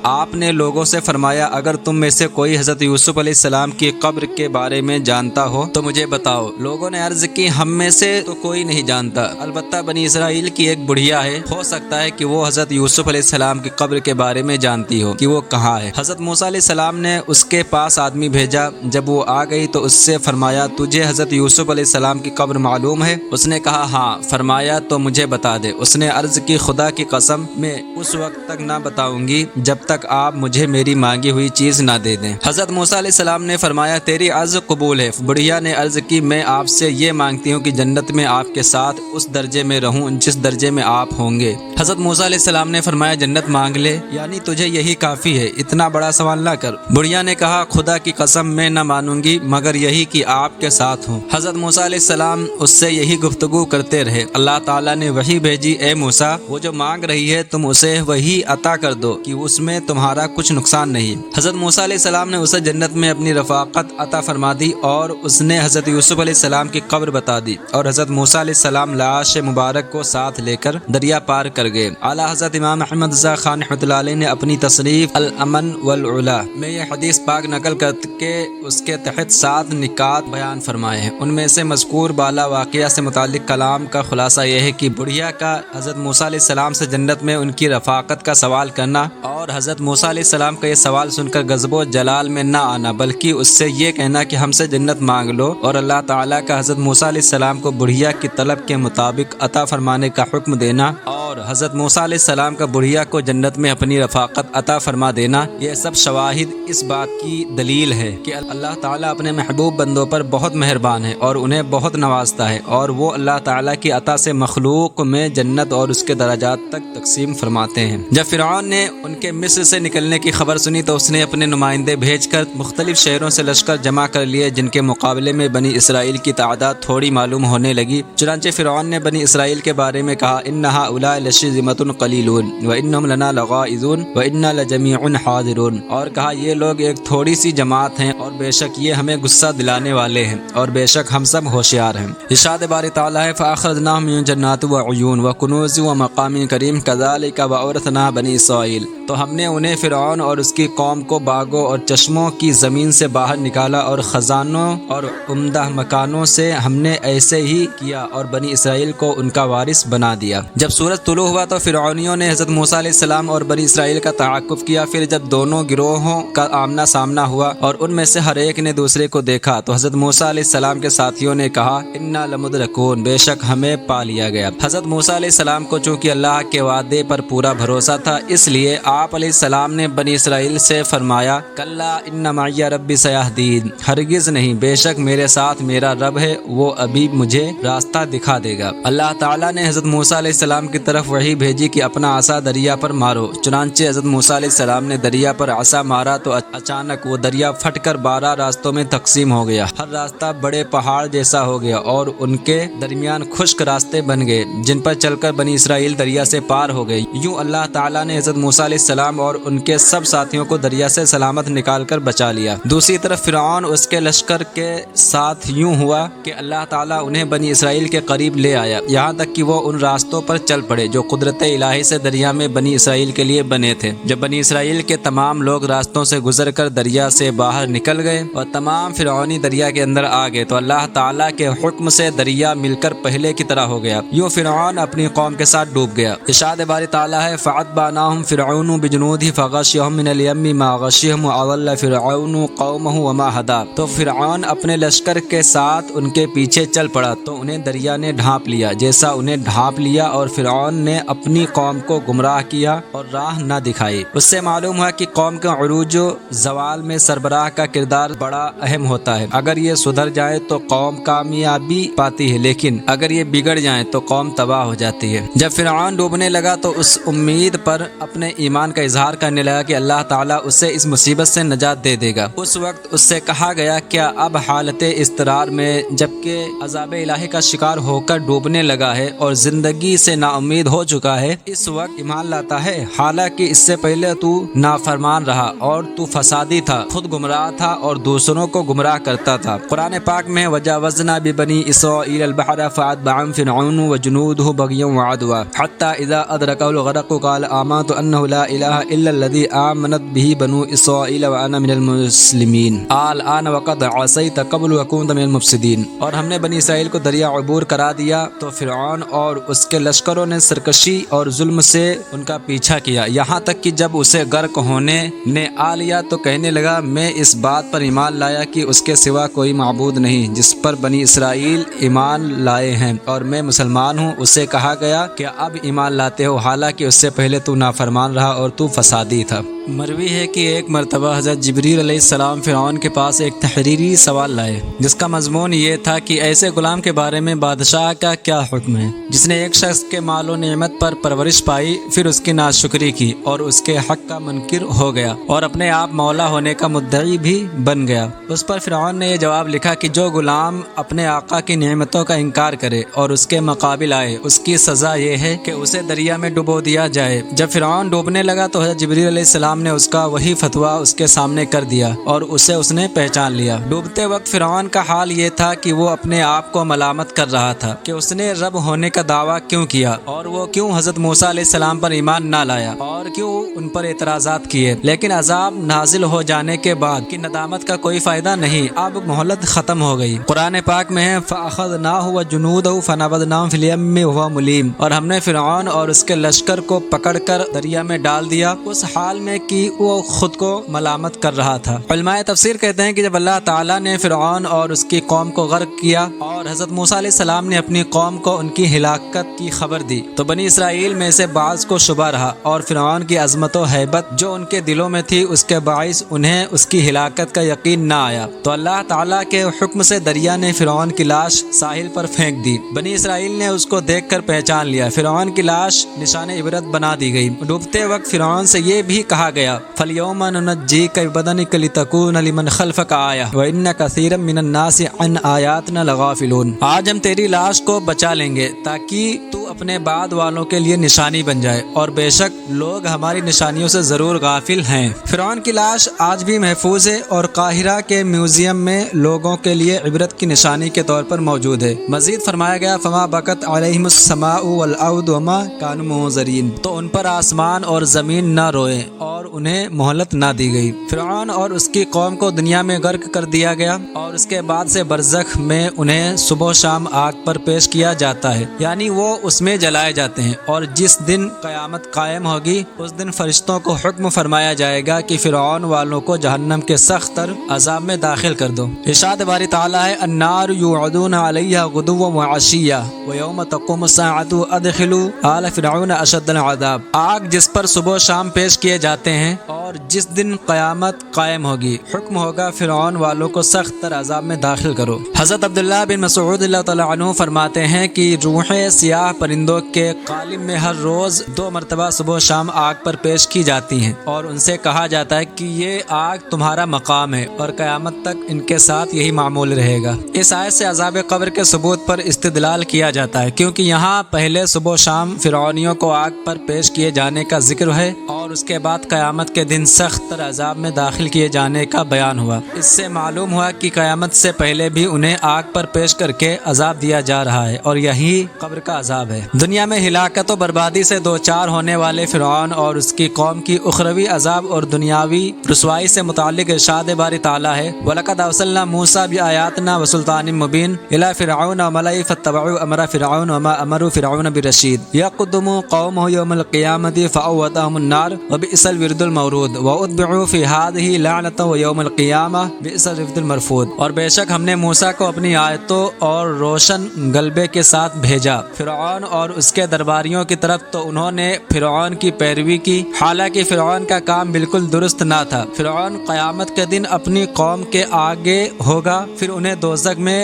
A: آپ نے لوگوں سے فرمایا اگر تم میں سے کوئی حضرت یوسف علیہ السلام کی قبر کے بارے میں جانتا ہو تو مجھے بتاؤ۔ لوگوں نے عرض کی ہم میں سے تو کوئی نہیں جانتا، البتہ بنی اسرائیل کی ایک بڑھیا ہے، ہو سکتا ہے کہ وہ حضرت یوسف علیہ السلام کی قبر کے بارے میں جانتی ہو کہ وہ کہاں ہے۔ حضرت موسیٰ علیہ السلام نے اس کے پاس آدمی بھیجا، جب وہ آ گئی تو اس سے فرمایا تجھے حضرت یوسف علیہ السلام کی قبر معلوم ہے؟ اس نے کہا ہاں۔ فرمایا تو مجھے بتا دے۔ اس نے عرض کی خدا کی قسم میں اس وقت تک نہ بتاؤں گی جب تک آپ مجھے میری مانگی ہوئی چیز نہ دے دیں۔ حضرت موسیٰ علیہ السلام نے فرمایا تیری عرض قبول ہے۔ بڑھیا نے عرض کی میں آپ سے یہ مانگتی ہوں کہ جنت میں آپ کے ساتھ اس درجے میں رہوں جس درجے میں آپ ہوں گے۔ حضرت موسیٰ علیہ السلام نے فرمایا جنت مانگ لے، یعنی تجھے یہی کافی ہے، اتنا بڑا سوال نہ کر۔ بڑھیا نے کہا خدا کی قسم میں نہ مانوں گی مگر یہی کہ آپ کے ساتھ ہوں۔ حضرت موسیٰ علیہ السلام اس سے یہی گفتگو کرتے رہے۔ اللہ تعالیٰ نے وحی بھیجی اے موسیٰ وہ جو مانگ رہی ہے تم اسے وہی عطا کر دو کہ اس میں تمہارا کچھ نقصان نہیں۔ حضرت موسیٰ علیہ السلام نے اسے جنت میں اپنی رفاقت عطا فرما دی اور اس نے حضرت یوسف علیہ السلام کی قبر بتا دی اور حضرت موسیٰ علیہ السلام لاش مبارک کو ساتھ لے کر دریا پار کر گئے۔ اعلیٰ حضرت امام احمد رضا خان رحمۃ اللہ علیہ نے اپنی تصریف الامن والعلا میں یہ حدیث پاک نقل کر کے اس کے تحت 7 نکات بیان فرمائے ہیں۔ ان میں سے مذکور بالا واقعہ سے متعلق کلام کا خلاصہ یہ ہے کہ بڑھیا کا حضرت موسیٰ علیہ السلام سے جنت میں ان کی رفاقت کا سوال کرنا اور حضرت موسیٰ علیہ السلام کا یہ سوال سن کر غضب و جلال میں نہ آنا بلکہ اس سے یہ کہنا کہ ہم سے جنت مانگ لو، اور اللہ تعالیٰ کا حضرت موسیٰ علیہ السلام کو بڑھیا کی طلب کے مطابق عطا فرمانے کا حکم دینا اور حضرت موسیٰ علیہ السلام کا بڑھیا کو جنت میں اپنی رفاقت عطا فرما دینا، یہ سب شواہد اس بات کی دلیل ہے کہ اللہ تعالیٰ اپنے محبوب بندوں پر بہت مہربان ہے اور انہیں بہت نوازتا ہے، اور وہ اللہ تعالیٰ کی عطا سے مخلوق میں جنت اور اس کے درجات تک تقسیم فرماتے ہیں۔ جب فرعون نے ان کے مصر سے نکلنے کی خبر سنی تو اس نے اپنے نمائندے بھیج کر مختلف شہروں سے لشکر جمع کر لیے جن کے مقابلے میں بنی اسرائیل کی تعداد تھوڑی معلوم ہونے لگی۔ چنانچہ فرعون نے بنی اسرائیل کے بارے میں کہا ان هؤلاء لشرذمة قلیلون وانہم لنا لغائظون وانا لجمیع حاضرون، اور کہا یہ لوگ ایک تھوڑی سی جماعت ہیں اور بے شک یہ ہمیں غصہ دلانے والے ہیں اور بے شک ہم سب ہوشیار ہیں۔ ارشاد باری تعالیٰ ہے فاخرجناہم من جنات وعیون وکنوز ومقام کریم کذالک وأورثنا بنی اسرائیل، تو ہم نے انہیں فرعون اور اس کی قوم کو باغوں اور چشموں کی زمین سے باہر نکالا اور خزانوں اور عمدہ مکانوں سے ہم نے ایسے ہی کیا اور بنی اسرائیل کو ان کا وارث بنا دیا۔ جب سورج طلوع ہوا تو فرعونیوں نے حضرت موسیٰ علیہ السلام اور بنی اسرائیل کا تعاقب کیا۔ پھر جب دونوں گروہوں کا آمنا سامنا ہوا اور ان میں سے ہر ایک نے دوسرے کو دیکھا تو حضرت موسیٰ علیہ السلام کے ساتھیوں نے کہا انا لمدرکون، بے شک ہمیں پا لیا گیا۔ حضرت موسیٰ علیہ السلام کو چونکہ اللہ کے وعدے پر پورا بھروسہ تھا اس لیے آپ علیہ السلام نے بنی اسرائیل سے فرمایا کلا ان معی ربی سیہدین، ہرگز نہیں، بے شک میرے ساتھ میرا رب ہے، وہ ابھی مجھے راستہ دکھا دے گا۔ اللہ تعالیٰ نے حضرت موسیٰ علیہ السلام کی طرف وحی بھیجی کہ اپنا عصا دریا پر مارو۔ چنانچہ حضرت موسیٰ علیہ السلام نے دریا پر عصا مارا تو اچانک وہ دریا پھٹ کر 12 راستوں میں تقسیم ہو گیا، ہر راستہ بڑے پہاڑ جیسا ہو گیا اور ان کے درمیان خشک راستے بن گئے جن پر چل کر بنی اسرائیل دریا سے پار ہو گئے۔ یوں اللہ تعالیٰ نے حضرت موسیٰ علیہ السلام اور ان کے سب ساتھیوں کو دریا سے سلامت نکال کر بچا لیا۔ دوسری طرف فرعون اس کے لشکر کے ساتھ یوں ہوا کہ اللہ تعالیٰ انہیں بنی اسرائیل کے قریب لے آیا، یہاں تک کہ وہ ان راستوں پر چل پڑے جو قدرت الہی سے دریا میں بنی اسرائیل کے لیے بنے تھے۔ جب بنی اسرائیل کے تمام لوگ راستوں سے گزر کر دریا سے باہر نکل گئے اور تمام فرعونی دریا کے اندر آ گئے تو اللہ تعالیٰ کے حکم سے دریا مل کر پہلے کی طرح ہو گیا، یوں فرعون اپنی قوم کے ساتھ ڈوب گیا۔ ارشاد باری تعالیٰ ہے فَأَتْبَعْنَاهُمْ فِرْعَوْنُ بِجُنُودِهِ فَغَشِيَهُمْ مِنَ الْيَمِّ مَا غَشِيَهُمْ وَأَضَلَّ فِرْعَوْنُ قَوْمَهُ وَمَا هَدَىٰ۔ تو فرعون اپنے لشکر کے ساتھ ان کے پیچھے چل پڑا تو انہیں دریا نے ڈھانپ لیا جیسا انہیں ڈھانپ لیا، اور فرعون نے اپنی قوم کو گمراہ کیا اور راہ نہ دکھائی۔ اس سے معلوم ہوا کہ قوم کے عروج و زوال میں سربراہ کا کردار بڑا اہم ہوتا ہے۔ اگر یہ سدھر جائے تو قوم کامیابی پاتی ہے، لیکن اگر یہ بگڑ جائیں تو قوم تباہ ہو جاتی ہے۔ جب فرعون ڈوبنے لگا تو اس امید پر اپنے ایمان کا اظہار کرنے لگا کہ اللہ تعالیٰ اسے اس مصیبت سے نجات دے دے گا۔ اس وقت اس سے کہا گیا کیا اب حالت اضطرار میں جبکہ عذاب الہی کا شکار ہو کر ڈوبنے لگا ہے اور زندگی سے نا امید ہو چکا ہے، اس وقت ایمان لاتا ہے؟ حالانکہ اس سے پہلے تو نافرمان رہا اور تو فسادی تھا، خود گمراہ تھا اور دوسروں کو گمراہ کرتا تھا۔ قرآن پاک میں وجاوزنا ببنی اسرائیل البحر فاتبعهم فرعون وجنوده بغيا وعدوا حتى اذا ادركه الغرق قال آمنت انه لا اله الا الذي آمنت به بنو اسرائیل وانا من المسلمین الآن وقد عصیت قبل وكنت من المفسدین۔ اور ہم نے بنی اسرائیل کو دریا عبور کرا دیا تو فرعون اور اس کے لشکروں نے سرکشی اور ظلم سے ان کا پیچھا کیا، یہاں تک کہ جب اسے غرق ہونے نے آ لیا تو کہنے لگا میں اس بات پر ایمان لایا کہ اس کے سوا کوئی معبود نہیں جس پر بنی اسرائیل ایمان لائے ہیں، اور میں مسلمان ہوں۔ اس سے کہا گیا کہ اب ایمان لاتے ہو حالانکہ اس سے پہلے تو نافرمان رہا اور تو فسادی تھا۔ مروی ہے کہ ایک مرتبہ حضرت جبریل علیہ السلام فرعون کے پاس ایک تحریری سوال لائے جس کا مضمون یہ تھا کہ ایسے غلام کے بارے میں بادشاہ کا کیا حکم ہے جس نے ایک شخص کے مال و نعمت پر پرورش پائی، پھر اس کی ناشکری کی اور اس کے حق کا منکر ہو گیا اور اپنے آپ مولا ہونے کا مدعی بھی بن گیا۔ اس پر فرعون نے یہ جواب لکھا کہ جو غلام اپنے آقا کی نعمتوں کا انکار کرے اور اس کے مقابل آئے اس کی سزا یہ ہے کہ اسے دریا میں ڈبو دیا جائے۔ جب فرعون ڈوبنے لگا تو حضرت جبریل علیہ السلام نے اس کا وہی فتویٰ اس کے سامنے کر دیا اور اسے اس نے پہچان لیا۔ ڈوبتے وقت فرعون کا حال یہ تھا کہ وہ اپنے آپ کو ملامت کر رہا تھا کہ اس نے رب ہونے کا دعویٰ کیوں کیا اور وہ کیوں حضرت موسیٰ علیہ السلام پر ایمان نہ لایا اور کیوں ان پر اعتراضات کیے۔ لیکن عذاب نازل ہو جانے کے بعد کہ ندامت کا کوئی فائدہ نہیں، اب مہلت ختم ہو گئی۔ قرآن پاک میں ہے فَأَخَذْنَاهُ وَجُنُودَهُ فَنَبَذْنَاهُمْ فِي الْيَمِّ وَهُوَ مُلِيمٌ، اور ہم نے فرعون اور اس کے لشکر کو پکڑ کر دریا میں ڈال دیا اس حال میں کہ وہ خود کو ملامت کر رہا تھا۔ علماء تفسیر کہتے ہیں کہ جب اللہ تعالیٰ نے فرعون اور اس کی قوم کو غرق کیا اور حضرت موسیٰ علیہ السلام نے اپنی قوم کو ان کی ہلاکت کی خبر دی تو بنی اسرائیل میں سے بعض کو شبہ رہا اور فرعون کی عظمت و ہیبت جو ان کے دلوں میں تھی اس کے باعث انہیں اس کی ہلاکت کا یقین نہ آیا، تو اللہ تعالیٰ کے حکم سے دریا نے فرعون کی لاش ساحل پر پھینک دی۔ بنی اسرائیل نے اس کو دیکھ کر پہچان لیا۔ فرعون کی لاش نشان عبرت بنا دی گئی۔ ڈوبتے وقت فرعون سے یہ بھی کہا گیا فَالْيَوْمَ نُنَجِّيكَ بِبَدَنِكَ لِتَكُونَ لِمَنْ خَلْفَكَ آیَةً وَإِنَّ كَثِيرًا مِنَ النَّاسِ عَنْ آیَاتِنَا لَغَافِلُونَ۔ آج ہم تیری لاش کو بچا لیں گے تاکہ تو اپنے بعد والوں کے لیے نشانی بن جائے، اور بے شک لوگ ہماری نشانیوں سے ضرور غافل ہیں۔ فرعون کی لاش آج بھی محفوظ ہے اور قاہرہ کے میوزیم میں لوگوں کے لیے عبرت کی نشانی کے طور پر موجود ہے۔ مزید فرمایا گیا فَمَا بَكَتْ عَلَيْهِمُ السَّمَاءُ وَالْأَرْضُ وَمَا كَانُوا مُنظَرِينَ، تو ان پر آسمان اور زمین نہ روئے اور انہیں مہلت نہ دی گئی۔ فرعون اور اس کی قوم کو دنیا میں غرق کر دیا گیا اور اس کے بعد سے برزخ میں انہیں صبح و شام آگ پر پیش کیا جاتا ہے، یعنی وہ اس میں جلائے جاتے ہیں، اور جس دن قیامت قائم ہوگی اس دن فرشتوں کو حکم فرمایا جائے گا کہ فرعون والوں کو جہنم کے سخت تر عذاب میں داخل کر دو۔ ارشاد باری تعالیٰ ہے النار یوعدون علیہا غدوا وعشیا ویوم تقوم الساعۃ ادخلوا آل فرعون اشد العذاب، آگ جس پر صبح و شام پیش کیے جاتے ہیں اور جس دن قیامت قائم ہوگی حکم ہوگا فرعون والوں کو سخت تر عذاب میں داخل کرو۔ حضرت عبداللہ بن مسعود اللہ تعالیٰ عنہ فرماتے ہیں کہ روحیں سیاہ پرندوں کے قالب میں ہر روز 2 مرتبہ صبح و شام آگ پر پیش کی جاتی ہیں اور ان سے کہا جاتا ہے کہ یہ آگ تمہارا مقام ہے اور قیامت تک ان کے ساتھ یہی معمول رہے گا۔ اس آیت سے عذاب قبر کے ثبوت پر استدلال کیا جاتا ہے کیونکہ یہاں پہلے صبح و شام فرعونیوں کو آگ پر پیش کیے جانے کا ذکر ہے اور اس کے بعد قیامت کے دن
B: دن سخت تر عذاب میں داخل کیے جانے کا بیان ہوا۔ اس سے معلوم ہوا کہ قیامت سے پہلے بھی انہیں آگ پر پیش کر کے عذاب دیا جا رہا ہے اور یہی قبر کا عذاب ہے۔ دنیا میں ہلاکت و بربادی سے دوچار ہونے والے فرعون اور اس کی قوم کی اخروی عذاب اور دنیاوی رسوائی سے متعلق ارشاد باری تعالیٰ ہے وَلَقَدْ أَرْسَلْنَا مُوسَىٰ بِآيَاتِنَا وَسُلْطَانٍ مُّبِينٍ إِلَىٰ فِرْعَوْنَ وَمَلَئِهِ فَاتَّبَعُوا أَمْرَ فِرْعَوْنَ وَمَا أَمْرُ فِرْعَوْنَ بِرَشِيدٍ يَقْدُمُ قَوْمَهُ يَوْمَ الْقِيَامَةِ فَأَوْرَدَهُمُ النَّارَ وَبِئْسَ الْوِرْدُ الْمَوْرُودُ وَأُتْبِعُوا فِي هَٰذِهِ لَعْنَةً وَيَوْمَ الْقِيَامَةِ بِئْسَ الرِّفْدُ الْمَرْفُودُ۔ اور بے شک ہم نے موسیٰ کو اپنی آیتوں اور روشن غلبے کے ساتھ بھیجا فرعون اور اس کے درباریوں کی طرف، تو انہوں نے فرعون کی پیروی کی، حالانکہ فرعون کا کام بالکل درست نہ تھا۔ فرعون قیامت کے دن اپنی قوم کے آگے ہوگا، پھر انہیں دوزخ میں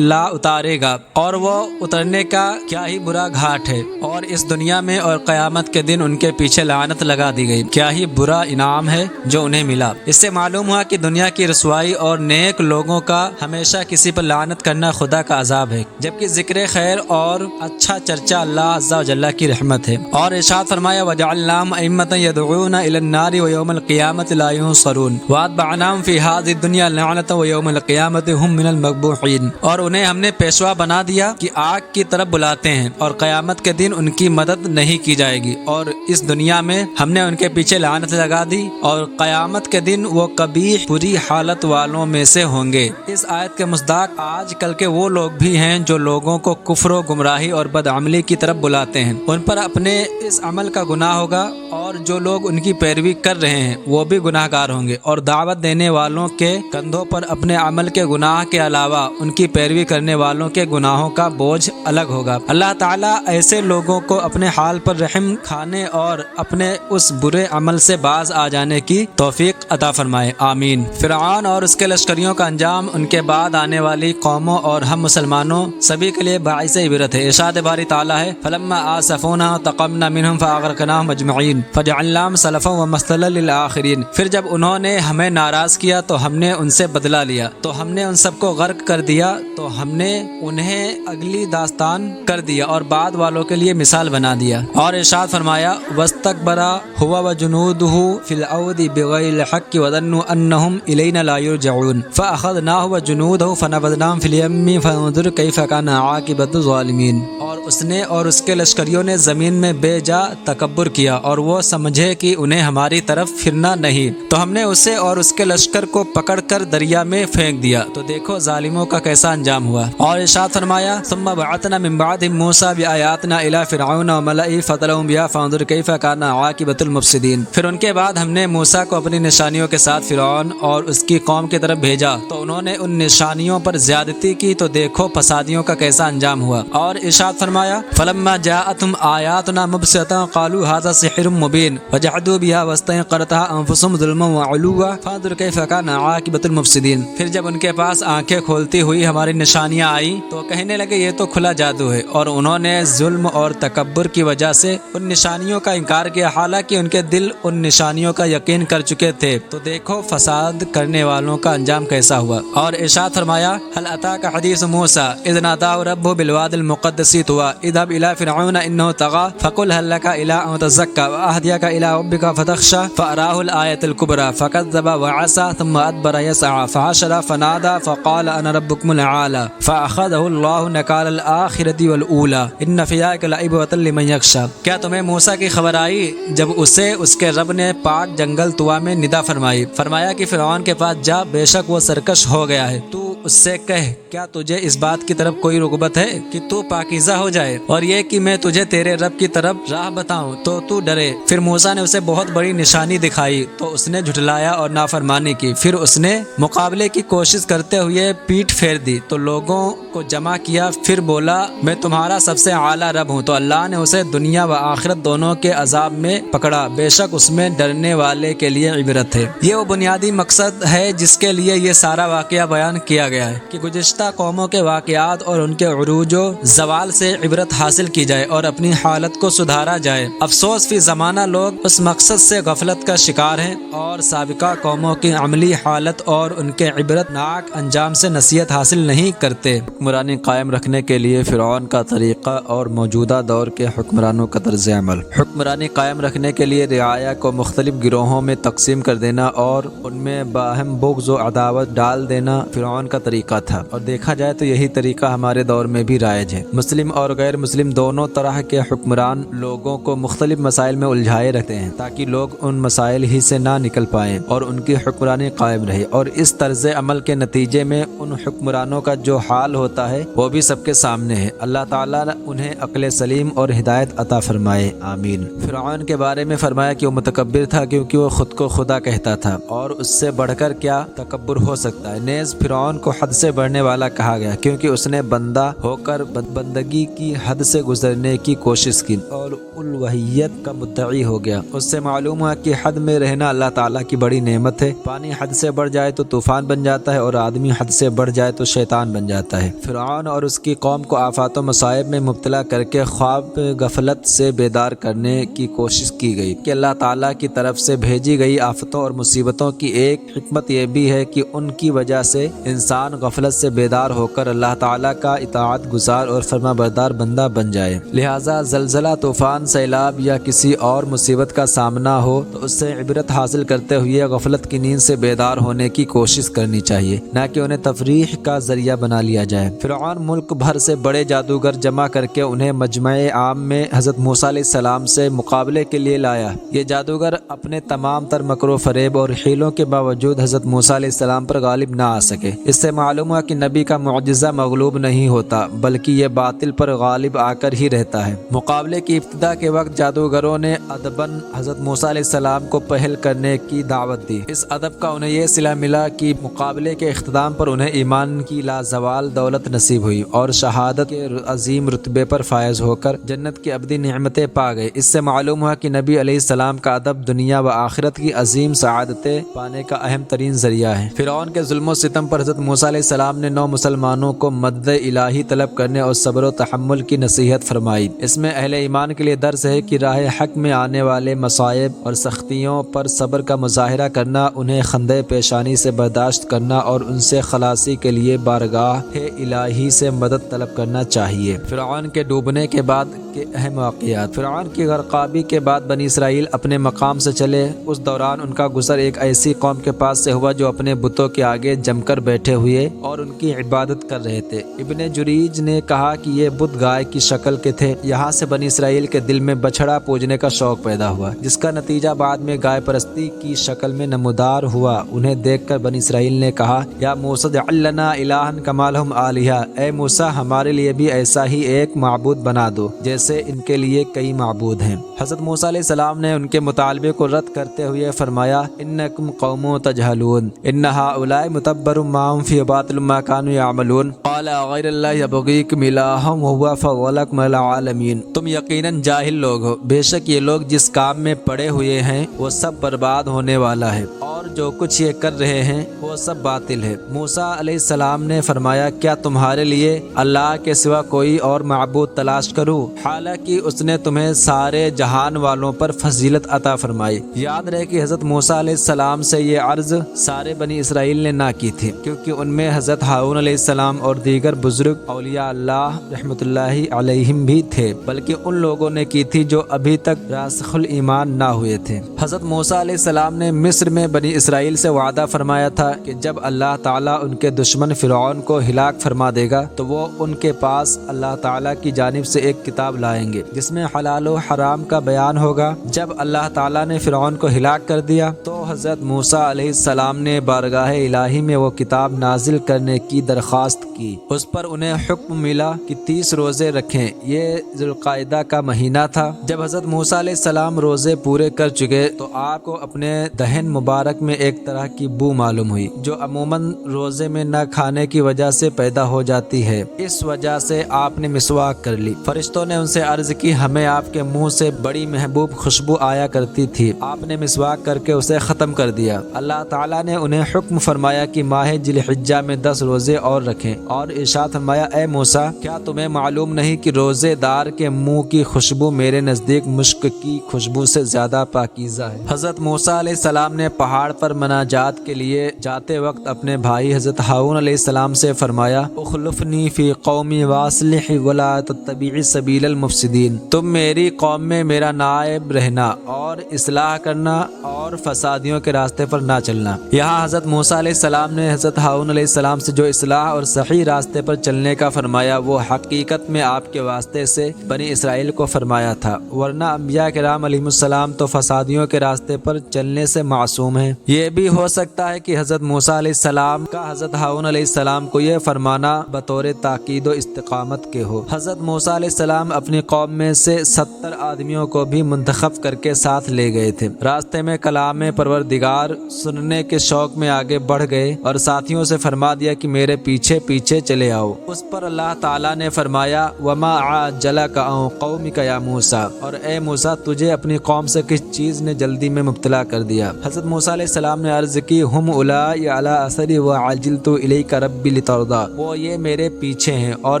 B: لا اتارے گا، اور وہ اترنے کا کیا ہی برا گھاٹ ہے، اور اس دنیا میں اور قیامت کے دن ان کے پیچھے لعنت لگا دی گئی، کیا ہی برا انعام ہے جو انہیں ملا۔ اس سے معلوم ہوا کہ دنیا کی رسوائی اور نیک لوگوں کا ہمیشہ کسی پر لعنت کرنا خدا کا عذاب ہے، جبکہ ذکر خیر اور اچھا چرچا اللہ عز و جل کی رحمت ہے۔ اور ارشاد فرمایا وَجَعَلْنَاهُمْ أَئِمَّةً يَدْعُونَ إِلَى النَّارِ وَيَوْمَ الْقِيَامَةِ لَا يُنصَرُونَ وَأَتْبَعْنَاهُمْ فِي هَٰذِهِ الدُّنْيَا لَعْنَةً وَيَوْمَ الْقِيَامَةِ هُمْ مِنَ الْمَقْبُوحِينَ۔ اور انہیں ہم نے پیشوا بنا دیا کہ آگ کی طرف بلاتے ہیں، اور قیامت کے دن ان کی مدد نہیں کی جائے گی، اور اس دنیا میں ہم نے ان کے پیچھے لعنت لگا دی، اور قیامت کے دن وہ قبیح بری حالت والوں میں سے ہوں گے۔ اس آیت کے مصداق آج کل کے وہ لوگ بھی ہیں جو لوگوں کو کفر و گمراہی اور بدعملی کی طرف بلاتے ہیں، ان پر اپنے اس عمل کا گناہ ہوگا، اور جو لوگ ان کی پیروی کر رہے ہیں وہ بھی گناہ گار ہوں گے، اور دعوت دینے والوں کے کندھوں پر اپنے عمل کے گناہ کے علاوہ ان کی پیروی کرنے والوں کے گناہوں کا بوجھ الگ ہوگا۔ اللہ تعالیٰ ایسے لوگوں کو اپنے حال پر رحم کھانے اور اپنے اس برے عمل سے باز آ جانے کی توفیق عطا فرمائے، آمین۔ فرعون اور اس کے لشکریوں کا انجام ان کے بعد آنے والی قوموں اور ہم مسلمانوں سبھی کے لیے باعث عبرت ہے۔ ارشاد باری تعالیٰ ہے فَلَمَّا آسَفُونَا انتقمنا منهم فأغرقناهم أجمعين فجعلناهم سلفا ومثلا للآخرین۔ پھر جب انہوں نے ہمیں ناراض کیا تو ہم نے ان سے بدلہ لیا، تو ہم نے ان سب کو غرق کر دیا، تو ہم نے انہیں اگلی داستان کر دیا اور بعد والوں کے لیے مثال بنا دیا۔ اور ارشاد فرمایا وَاسْتَكْبَرَ هُوَ وَجُنُودُهُ فِي الْأَرْضِ بِغَيْرِ الْحَقِّ وَظَنُّوا أَنَّهُمْ إِلَيْنَا لَا يُرْجَعُونَ فَأَخَذْنَاهُ وَجُنُودَهُ فَنَبَذْنَاهُمْ فِي الْيَمِّ فَانظُرْ كَيْفَ كَانَ عَاقِبَةُ الظَّالِمِينَ۔ اور اس نے اور اس کے لشکریوں نے زمین میں بے جا تکبر کیا، اور وہ سمجھے کہ انہیں ہماری طرف پھرنا نہیں، تو ہم نے اسے اور اس کے لشکر کو پکڑ کر دریا میں پھینک دیا، تو دیکھو ظالموں کا کیسا انجام ہوا۔ اور ارشاد فرمایا ثم بعثنا من بعدهم موسى بآياتنا الى فرعون وملئه فطلعوا بها فانظر كيف كان عاقبة المفسدين۔ پھر ان کے بعد ہم نے موسیٰ کو اپنی نشانیوں کے ساتھ فرعون اور اس کی قوم کی طرف بھیجا، تو انہوں نے ان نشانیوں پر زیادتی کی، تو دیکھو فسادیوں کا کیسا انجام ہوا۔ اور ارشاد فرمایا فلما جاءتهم آیاتنا مبصرة قالوا هذا سحر مبين وجحدوا بها واستيقنتها انفسهم ظلما وعلوا فانظر كيف كان عاقبة المفسدين۔ پھر جب ان کے پاس آنکھیں کھولتی ہوئی ہماری نشانیاں آئیں تو کہنے لگے یہ تو کھلا جادو ہے، اور انہوں نے ظلم اور تکبر کی وجہ سے ان نشانیوں کا انکار کیا، حالانکہ ان کے دل ان نشانیوں کا یقین کر چکے تھے، تو دیکھو فساد کرنے والوں کا انجام کیسا ہوا۔ اور ارشاد فرمایا هل اتاك حديث موسى اذ ناداه ربه بالواد المقدس طوى اذهب الى فرعون انه طغى فقل هل لك الى ان تزكى واهديك الى ربك فتخشى فاراه الايه الكبرى فكذب وعصى ثم ادبر يسعى فحشر فنادى فقال انا ربكم الاعلى فاخذه الله نكال الاخره والاولى ان في ذلك لعبرة لمن يخشى۔ کیا تمہیں موسیٰ کی خبر آئی جب اسے اس کے رب نے پاک جنگل طوا میں ندا فرمایا کہ فرعون کے پاس جا، بے شک وہ سرکش ہو گیا ہے، تو اس سے کہہ کیا تجھے اس بات کی طرف کوئی رغبت ہے کہ تو پاکیزہ ہو جائے، اور یہ کہ میں تجھے تیرے رب کی طرف راہ بتاؤں تو ڈرے۔ پھر موسیٰ نے اسے بہت بڑی نشانی دکھائی تو اس نے جھٹلایا اور نافرمانی کی، پھر اس نے مقابلے کی کوشش کرتے ہوئے پیٹھ پھیر دی، تو لوگوں کو جمع کیا، پھر بولا میں تمہارا سب سے اعلیٰ رب ہوں، تو اللہ نے اسے دنیا و آخرت دونوں کے عذاب میں پکڑا، بے شک اس میں ڈرنے والے کے لیے عبرت ہے۔ یہ وہ بنیادی مقصد ہے جس کے لیے یہ سارا واقعہ بیان کیا گیا ہے کہ گزشتہ قوموں کے واقعات اور ان کے عروج و زوال سے عبرت حاصل کی جائے اور اپنی حالت کو سدھارا جائے۔ افسوس فی زمانہ لوگ اس مقصد سے غفلت کا شکار ہیں اور سابقہ قوموں کی عملی حالت اور ان کے عبرت ناک انجام سے نصیحت حاصل نہیں کرتے۔
A: حکمرانی قائم رکھنے کے لیے فرعون کا طریقہ اور موجودہ دور کے حکمرانوں کا طرز عمل۔ حکمرانی قائم رکھنے کے لیے رعایا کو مختلف گروہوں میں تقسیم کر دینا اور ان میں باہم بغض و عداوت ڈال دینا فرعون کا طریقہ تھا، اور دیکھا جائے تو یہی طریقہ ہمارے دور میں بھی رائج ہے۔ مسلم اور غیر مسلم دونوں طرح کے حکمران لوگوں کو مختلف مسائل میں الجھائے رکھتے ہیں تاکہ لوگ ان مسائل ہی سے نہ نکل پائیں اور ان کی حکمرانی قائم رہے، اور اس طرز عمل کے نتیجے میں ان حکمرانوں کا جو حال ہوتا ہے وہ بھی سب کے سامنے ہے۔ اللہ تعالیٰ انہیں عقل سلیم اور ہدایت عطا فرمائے، آمین۔ فرعون کے بارے میں فرمایا کہ وہ متکبر تھا کیونکہ وہ خود کو خدا کہتا تھا، اور اس سے بڑھ کر کیا تکبر ہو سکتا ہے۔ نیز فرعون کو حد سے بڑھنے والا کہا گیا کیونکہ اس نے بندہ ہو کر بندگی کی حد سے گزرنے کی کوشش کی اور الوہیت کا مدعی ہو گیا۔ اس سے معلوم ہوا کہ حد میں رہنا اللہ تعالیٰ کی بڑی نعمت ہے۔ پانی حد سے بڑھ جائے تو طوفان بن جاتا ہے اور آدمی حد سے بڑھ جائے تو شیطان بن جاتا ہے۔ فرعون اور اس کی قوم کو آفات و مصائب میں مبتلا کر کے خواب غفلت سے بیدار کرنے کی کوشش کی گئی کہ اللہ تعالیٰ کی طرف سے بھیجی گئی آفتوں اور مصیبتوں کی ایک حکمت یہ بھی ہے کہ ان کی وجہ سے انسان غفلت سے بیدار ہو کر اللہ تعالیٰ کا اطاعت گزار اور فرما بردار بندہ بن جائے۔ لہٰذا زلزلہ، طوفان، سیلاب یا کسی اور مصیبت کا سامنا ہو تو اس سے عبرت حاصل کرتے ہوئے غفلت کی نیند سے بیدار ہونے کی کوشش کرنی چاہیے، نہ کہ انہیں تفریح کا ذریعہ بنا لیا جائے۔ فرعون ملک بھر سے بڑے جادوگر جمع کر کے انہیں مجمع عام میں حضرت موسیٰ علیہ السلام سے مقابلے کے لیے لایا۔ یہ جادوگر اپنے تمام تر مکر و فریب اور حیلوں کے باوجود حضرت موسیٰ علیہ السلام پر غالب نہ آ سکے۔ اس سے معلوم ہوا کہ نبی کا معجزہ مغلوب نہیں ہوتا بلکہ یہ باطل پر غالب آ کر ہی رہتا ہے۔ مقابلے کی ابتدا کے وقت جادوگروں نے ادباً حضرت موسیٰ علیہ السلام کو پہل کرنے کی دعوت دی۔ اس ادب کا انہیں یہ صلہ ملا کہ مقابلے کے اختتام پر انہیں ایمان کی لازوال دولت نصیب ہوئی اور شہادت کے عظیم رتبے پر فائز ہو کر جنت کی ابدی نعمتیں پا گئے۔ اس سے معلوم ہوا کہ نبی علیہ السلام کا ادب دنیا و آخرت کی عظیم سعادتیں پانے کا اہم ترین ذریعہ ہے۔ فرعون کے ظلم و ستم پر حضرت موسیٰ علیہ السلام نے 9 مسلمانوں کو مدد الہی طلب کرنے اور صبر و تحمل کی نصیحت فرمائی۔ اس میں اہل ایمان کے لیے درس ہے کہ راہ حق میں آنے والے مصائب اور سختیوں پر صبر کا مظاہرہ کرنا، انہیں خندۂ پیشانی سے برداشت کرنا اور ان سے خلاصی کے لیے بارگاہ الہی سے مدد طلب کرنا چاہیے۔ فرعون کے ڈوبنے کے بعد کے اہم واقعات۔ فرعون کی غرقابی کے بعد بنی اسرائیل اپنے مقام سے چلے۔ اس دوران ان کا گزر ایک ایسی قوم کے پاس سے ہوا جو اپنے بتوں کے آگے جم کر بیٹھے ہوئے اور ان کی عبادت کر رہے تھے۔ ابن جریج نے کہا کہ یہ بت گائے کی شکل کے تھے۔ یہاں سے بنی اسرائیل کے دل میں بچھڑا پوجنے کا شوق پیدا ہوا، جس کا نتیجہ بعد میں گائے پرستی کی شکل میں نمودار ہوا۔ انہیں دیکھ کر بنی اسرائیل نے کہا، یا موسیٰ اجعل لنا الہا کما لہم آلہہ، اے موسیٰ ہمارے لیے بھی ایسا ہی ایک معبود بنا دو جیسے ان کے لیے کئی معبود ہیں۔ حضرت موسیٰ علیہ السلام نے ان کے مطالبے کو رد کرتے ہوئے فرمایا، انکم قوم تجہلون ان ہؤلاء متبر ما هم فی باطل ما كانوا یعملون قال غیر اللہ یبغیکم الہا وهو فضلکم علی العالمین۔ تم یقیناً جاہل لوگ ہو، بے شک یہ لوگ جس کام میں پڑے ہوئے ہیں وہ سب برباد ہونے والا ہے، اور جو کچھ یہ کر رہے ہیں وہ سب باطل ہے۔ موسیٰ علیہ السلام نے فرمایا، کیا تمہارے لیے اللہ کے سوا کوئی اور معبود تلاش کروں، حالانکہ اس نے تمہیں سارے جہان والوں پر فضیلت عطا فرمائی۔ یاد رہے کہ حضرت موسیٰ علیہ السلام سے یہ عرض سارے بنی اسرائیل نے نہ کی تھی، کیونکہ ان میں حضرت ہارون علیہ السلام اور دیگر بزرگ اولیاء اللہ رحمۃ اللہ علیہم بھی تھے، بلکہ ان لوگوں نے کی تھی جو ابھی تک راسخ الایمان نہ ہوئے تھے۔ حضرت موسیٰ علیہ السلام نے مصر میں بنی اسرائیل سے وعدہ فرمایا تھا کہ جب اللہ تعالیٰ ان کے دشمن فرعون کو ہلاک فرما دے گا تو وہ ان کے پاس اللہ تعالیٰ کی جانب سے ایک کتاب لائیں گے جس میں حلال و حرام کا بیان ہوگا۔ جب اللہ تعالیٰ نے فرعون کو ہلاک کر دیا تو حضرت موسیٰ علیہ السلام نے بارگاہ الہی میں وہ کتاب نازل کرنے کی درخواست
B: کی۔ اس پر انہیں حکم ملا کہ 30 روزے رکھیں۔ یہ ذوالقعدہ کا مہینہ تھا۔ جب حضرت موسیٰ علیہ السلام روزے پورے کر چکے تو آپ کو اپنے دہن مبارک میں ایک طرح کی بو معلوم ہوئی جو عموماً روزے میں نہ کھانے کی وجہ سے پیدا ہو جاتی ہے۔ اس وجہ سے آپ نے مسواک کر لی۔ فرشتوں نے ان سے عرض کی ہمیں آپ کے منہ سے بڑی محبوب خوشبو آیا کرتی تھی۔ آپ نے مسواک کر کے اسے ختم کر دیا۔ اللہ تعالیٰ نے انہیں حکم فرمایا کہ ماہ ذی الحجہ میں 10 روزے اور رکھیں اور ارشاد فرمایا اے موسیٰ کیا تمہیں معلوم نہیں کہ روزے دار کے منہ کی خوشبو میرے نزدیک مشک کی خوشبو سے زیادہ پاکیزہ ہے۔ حضرت موسیٰ علیہ السلام نے پہاڑ پر مناجات کے لیے جاتے وقت اپنے بھائی حضرت ہارون علیہ السلام سے فرمایا اخلفنی فی قومی واصلح ولا تتبع سبیل المفسدین، تم میری قوم میں میرا نائب رہنا اور اصلاح کرنا اور فسادیوں کے راستے پر نہ چلنا۔ یہاں حضرت موسیٰ علیہ السلام نے حضرت ہارون علیہ السلام سے جو اصلاح اور صحیح راستے پر چلنے کا فرمایا وہ حقیقت میں آپ کے واسطے سے بنی اسرائیل کو فرمایا تھا، ورنہ انبیاء کرام علیہ السلام تو فسادیوں کے راستے پر چلنے سے معصوم ہیں۔ یہ بھی ہو سکتا ہے کہ حضرت موسیٰ علیہ السلام کا حضرت ہارون علیہ السلام کو یہ فرمانا بطور تاکید و استقامت کے ہو۔ حضرت موسیٰ علیہ السلام اپنی قوم میں سے 70 آدمیوں کو بھی منتخب کر کے ساتھ لے گئے تھے۔ راستے میں کلام پروردگار سننے کے شوق میں آگے بڑھ گئے اور ساتھیوں سے فرما دیا کہ میرے پیچھے پیچھے چلے آؤ۔ اس پر اللہ تعالیٰ نے فرمایا وما عجلک عن قومک یا موسیٰ، اور اے موسیٰ تجھے اپنی قوم سے کس چیز نے جلدی میں مبتلا کر دیا؟ حضرت موسیٰ علیہ السلام نے عرض کی ہم اولائی علی اثری وعجلت الیک ربی لترضی، وہ یہ میرے پیچھے ہیں اور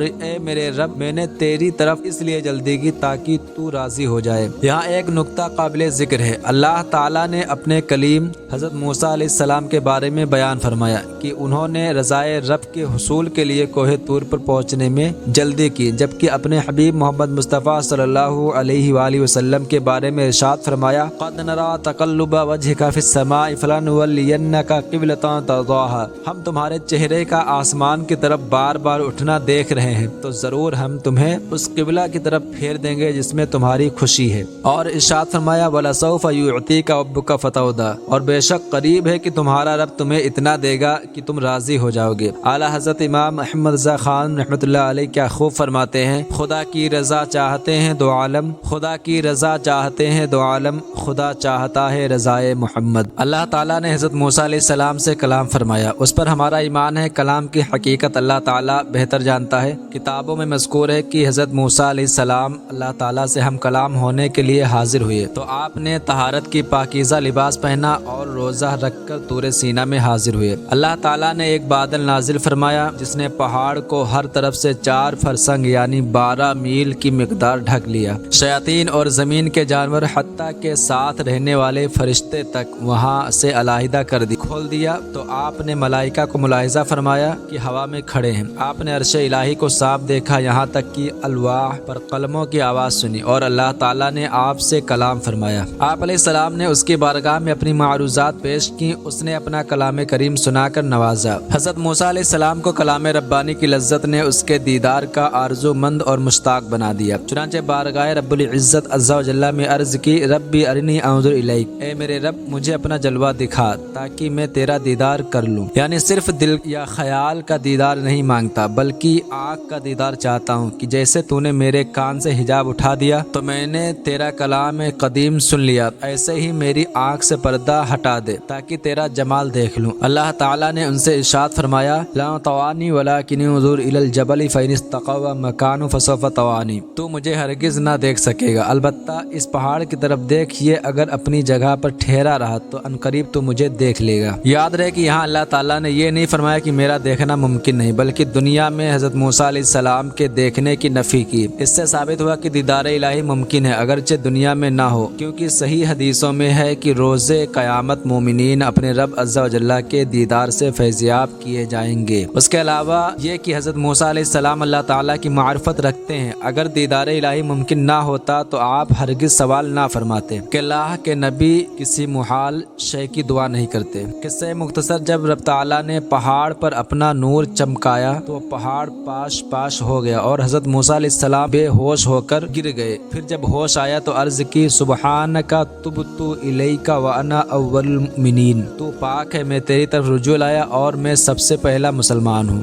B: اے میرے رب میں نے تیری طرف اس لیے جلدی کی تاکہ تو راضی ہو جائے۔ یہاں ایک نکتہ قابل ذکر ہے۔ اللہ تعالیٰ نے اپنے کلیم حضرت موسیٰ علیہ السلام کے بارے میں بیان فرمایا کہ انہوں نے رضائے رب کے حصول کے لیے کوہ طور پر پہنچنے میں جلدی کی، جبکہ اپنے حبیب محمد مصطفیٰ صلی اللہ علیہ وآلہ وسلم کے بارے میں ارشاد فرمایا قد نرى تقلب وجهك في السماء فلنولينك قبلة ترضاها، ہم تمہارے چہرے کا آسمان کی طرف بار بار اٹھنا دیکھ رہے ہیں تو ضرور ہم تمہیں اس قبلہ کی طرف پھیر دیں گے جس میں تمہاری خوشی ہے۔ اور ارشاد فرمایا وَلَسَوْفَ يُعْطِيكَ رَبُّكَ فَتَرْضَىٰ، اور بے شک قریب ہے کہ تمہارا رب تمہیں اتنا دے گا کہ تم راضی ہو جاؤ گے۔ اعلیٰ حضرت امام احمد رضا خان رحمۃ اللہ علیہ کیا خوب فرماتے ہیں خدا کی رضا چاہتے ہیں دو عالم، خدا کی رضا چاہتے ہیں دو عالم، خدا چاہتا ہے رضائے محمد۔ اللہ تعالیٰ نے حضرت موسیٰ علیہ السلام سے کلام فرمایا، اس پر ہمارا ایمان ہے۔ کلام کی حقیقت اللہ تعالیٰ بہتر جانتا ہے۔ کتابوں میں مذکور ہے کہ حضرت موسیٰ علیہ السلام اللہ تعالیٰ سے ہم کلام ہونے کے لیے حاضر ہوئے تو آپ نے طہارت کی پاکیزہ لباس پہنا اور روزہ رکھ کر طور سینا میں حاضر ہوئے۔ اللہ تعالیٰ نے ایک بادل نازل فرمایا جس نے پہاڑ کو ہر طرف سے 4 فرسنگ یعنی 12 میل کی مقدار ڈھک لیا۔ شیاطین اور زمین کے جانور حتیٰ کے ساتھ رہنے والے فرشتے تک وہاں سے علیحدہ کر کھول دیا تو آپ نے ملائکہ کو ملاحظہ فرمایا کہ ہوا میں کھڑے ہیں۔ آپ نے عرش الہی کو صاف دیکھا، یہاں تک کہ الواح پر قلموں کی آواز سنی اور اللہ تعالیٰ نے آپ سے کلام فرمایا۔ آپ علیہ السلام نے اس کی بارگاہ میں اپنی معروضات پیش کی، اس نے اپنا کلام کریم سنا کر نوازا۔ حضرت موسیٰ علیہ السلام کو کلام ربانی کی لذت نے اس کے دیدار کا آرزو مند اور مشتاق بنا دیا، چنانچہ بارگاہ رب العزت عز و جل میں عرض کی ربی ارنی انظر الیک، اے میرے رب مجھے اپنا جلوہ دکھا تاکہ میں تیرا دیدار کر لوں۔ یعنی صرف دل یا خیال کا دیدار نہیں مانگتا بلکہ آنکھ کا دیدار چاہتا ہوں کہ جیسے تو نے میرے کان سے حجاب اٹھا دیا تو میں نے تیرا کلام قدیم سن لیا، ایسے ہی میری آنکھ سے پردہ ہٹا دے تاکہ تیرا جمال دیکھ لوں۔ اللہ تعالیٰ نے ان سے ارشاد فرمایا لا طوانی ولکن انظر الی الجبل فإن استقر مکانہ فسوف طوانی، تو مجھے ہرگز نہ دیکھ سکے گا، البتہ اس پہاڑ کی طرف دیکھیے، اگر اپنی جگہ پر ٹھہرا رہا تو عنقریب تو مجھے دیکھ لے گا۔ یاد رہے کہ یہاں اللہ تعالیٰ نے یہ نہیں فرمایا کہ میرا دیکھنا ممکن نہیں بلکہ دنیا میں حضرت موسیٰ علیہ السلام کے دیکھنے کی نفی کی۔ اس سے ثابت ہوا کہ دیدار الہی ممکن ہے اگرچہ دنیا میں نہ ہو، کیونکہ صحیح حدیثوں میں ہے کہ روز قیامت مومنین اپنے رب عز و جل کے دیدار سے فیضیاب کیے جائیں گے۔ اس کے علاوہ یہ کہ حضرت موسیٰ علیہ السلام اللہ تعالیٰ کی معرفت رکھتے ہیں، اگر دیدار الہی ممکن نہ ہوتا تو آپ ہرگز سوال نہ فرماتے کہ اللہ کے نبی کسی محال شے کی دعا نہیں کرتے۔ قصہ مختصر، جب رب تعالیٰ نے پہاڑ پر اپنا نور چمکایا تو پہاڑ پاش پاش ہو گیا اور حضرت موسیٰ علیہ السلام بے ہوش ہو کر گر گئے۔ پھر جب ہوش آیا تو عرض کی سبحانک تبت الیک وانا اول المؤمنین، تو پاک ہے، میں تیری طرف رجوع لایا اور میں سب سے پہلا مسلمان ہوں۔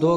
B: 2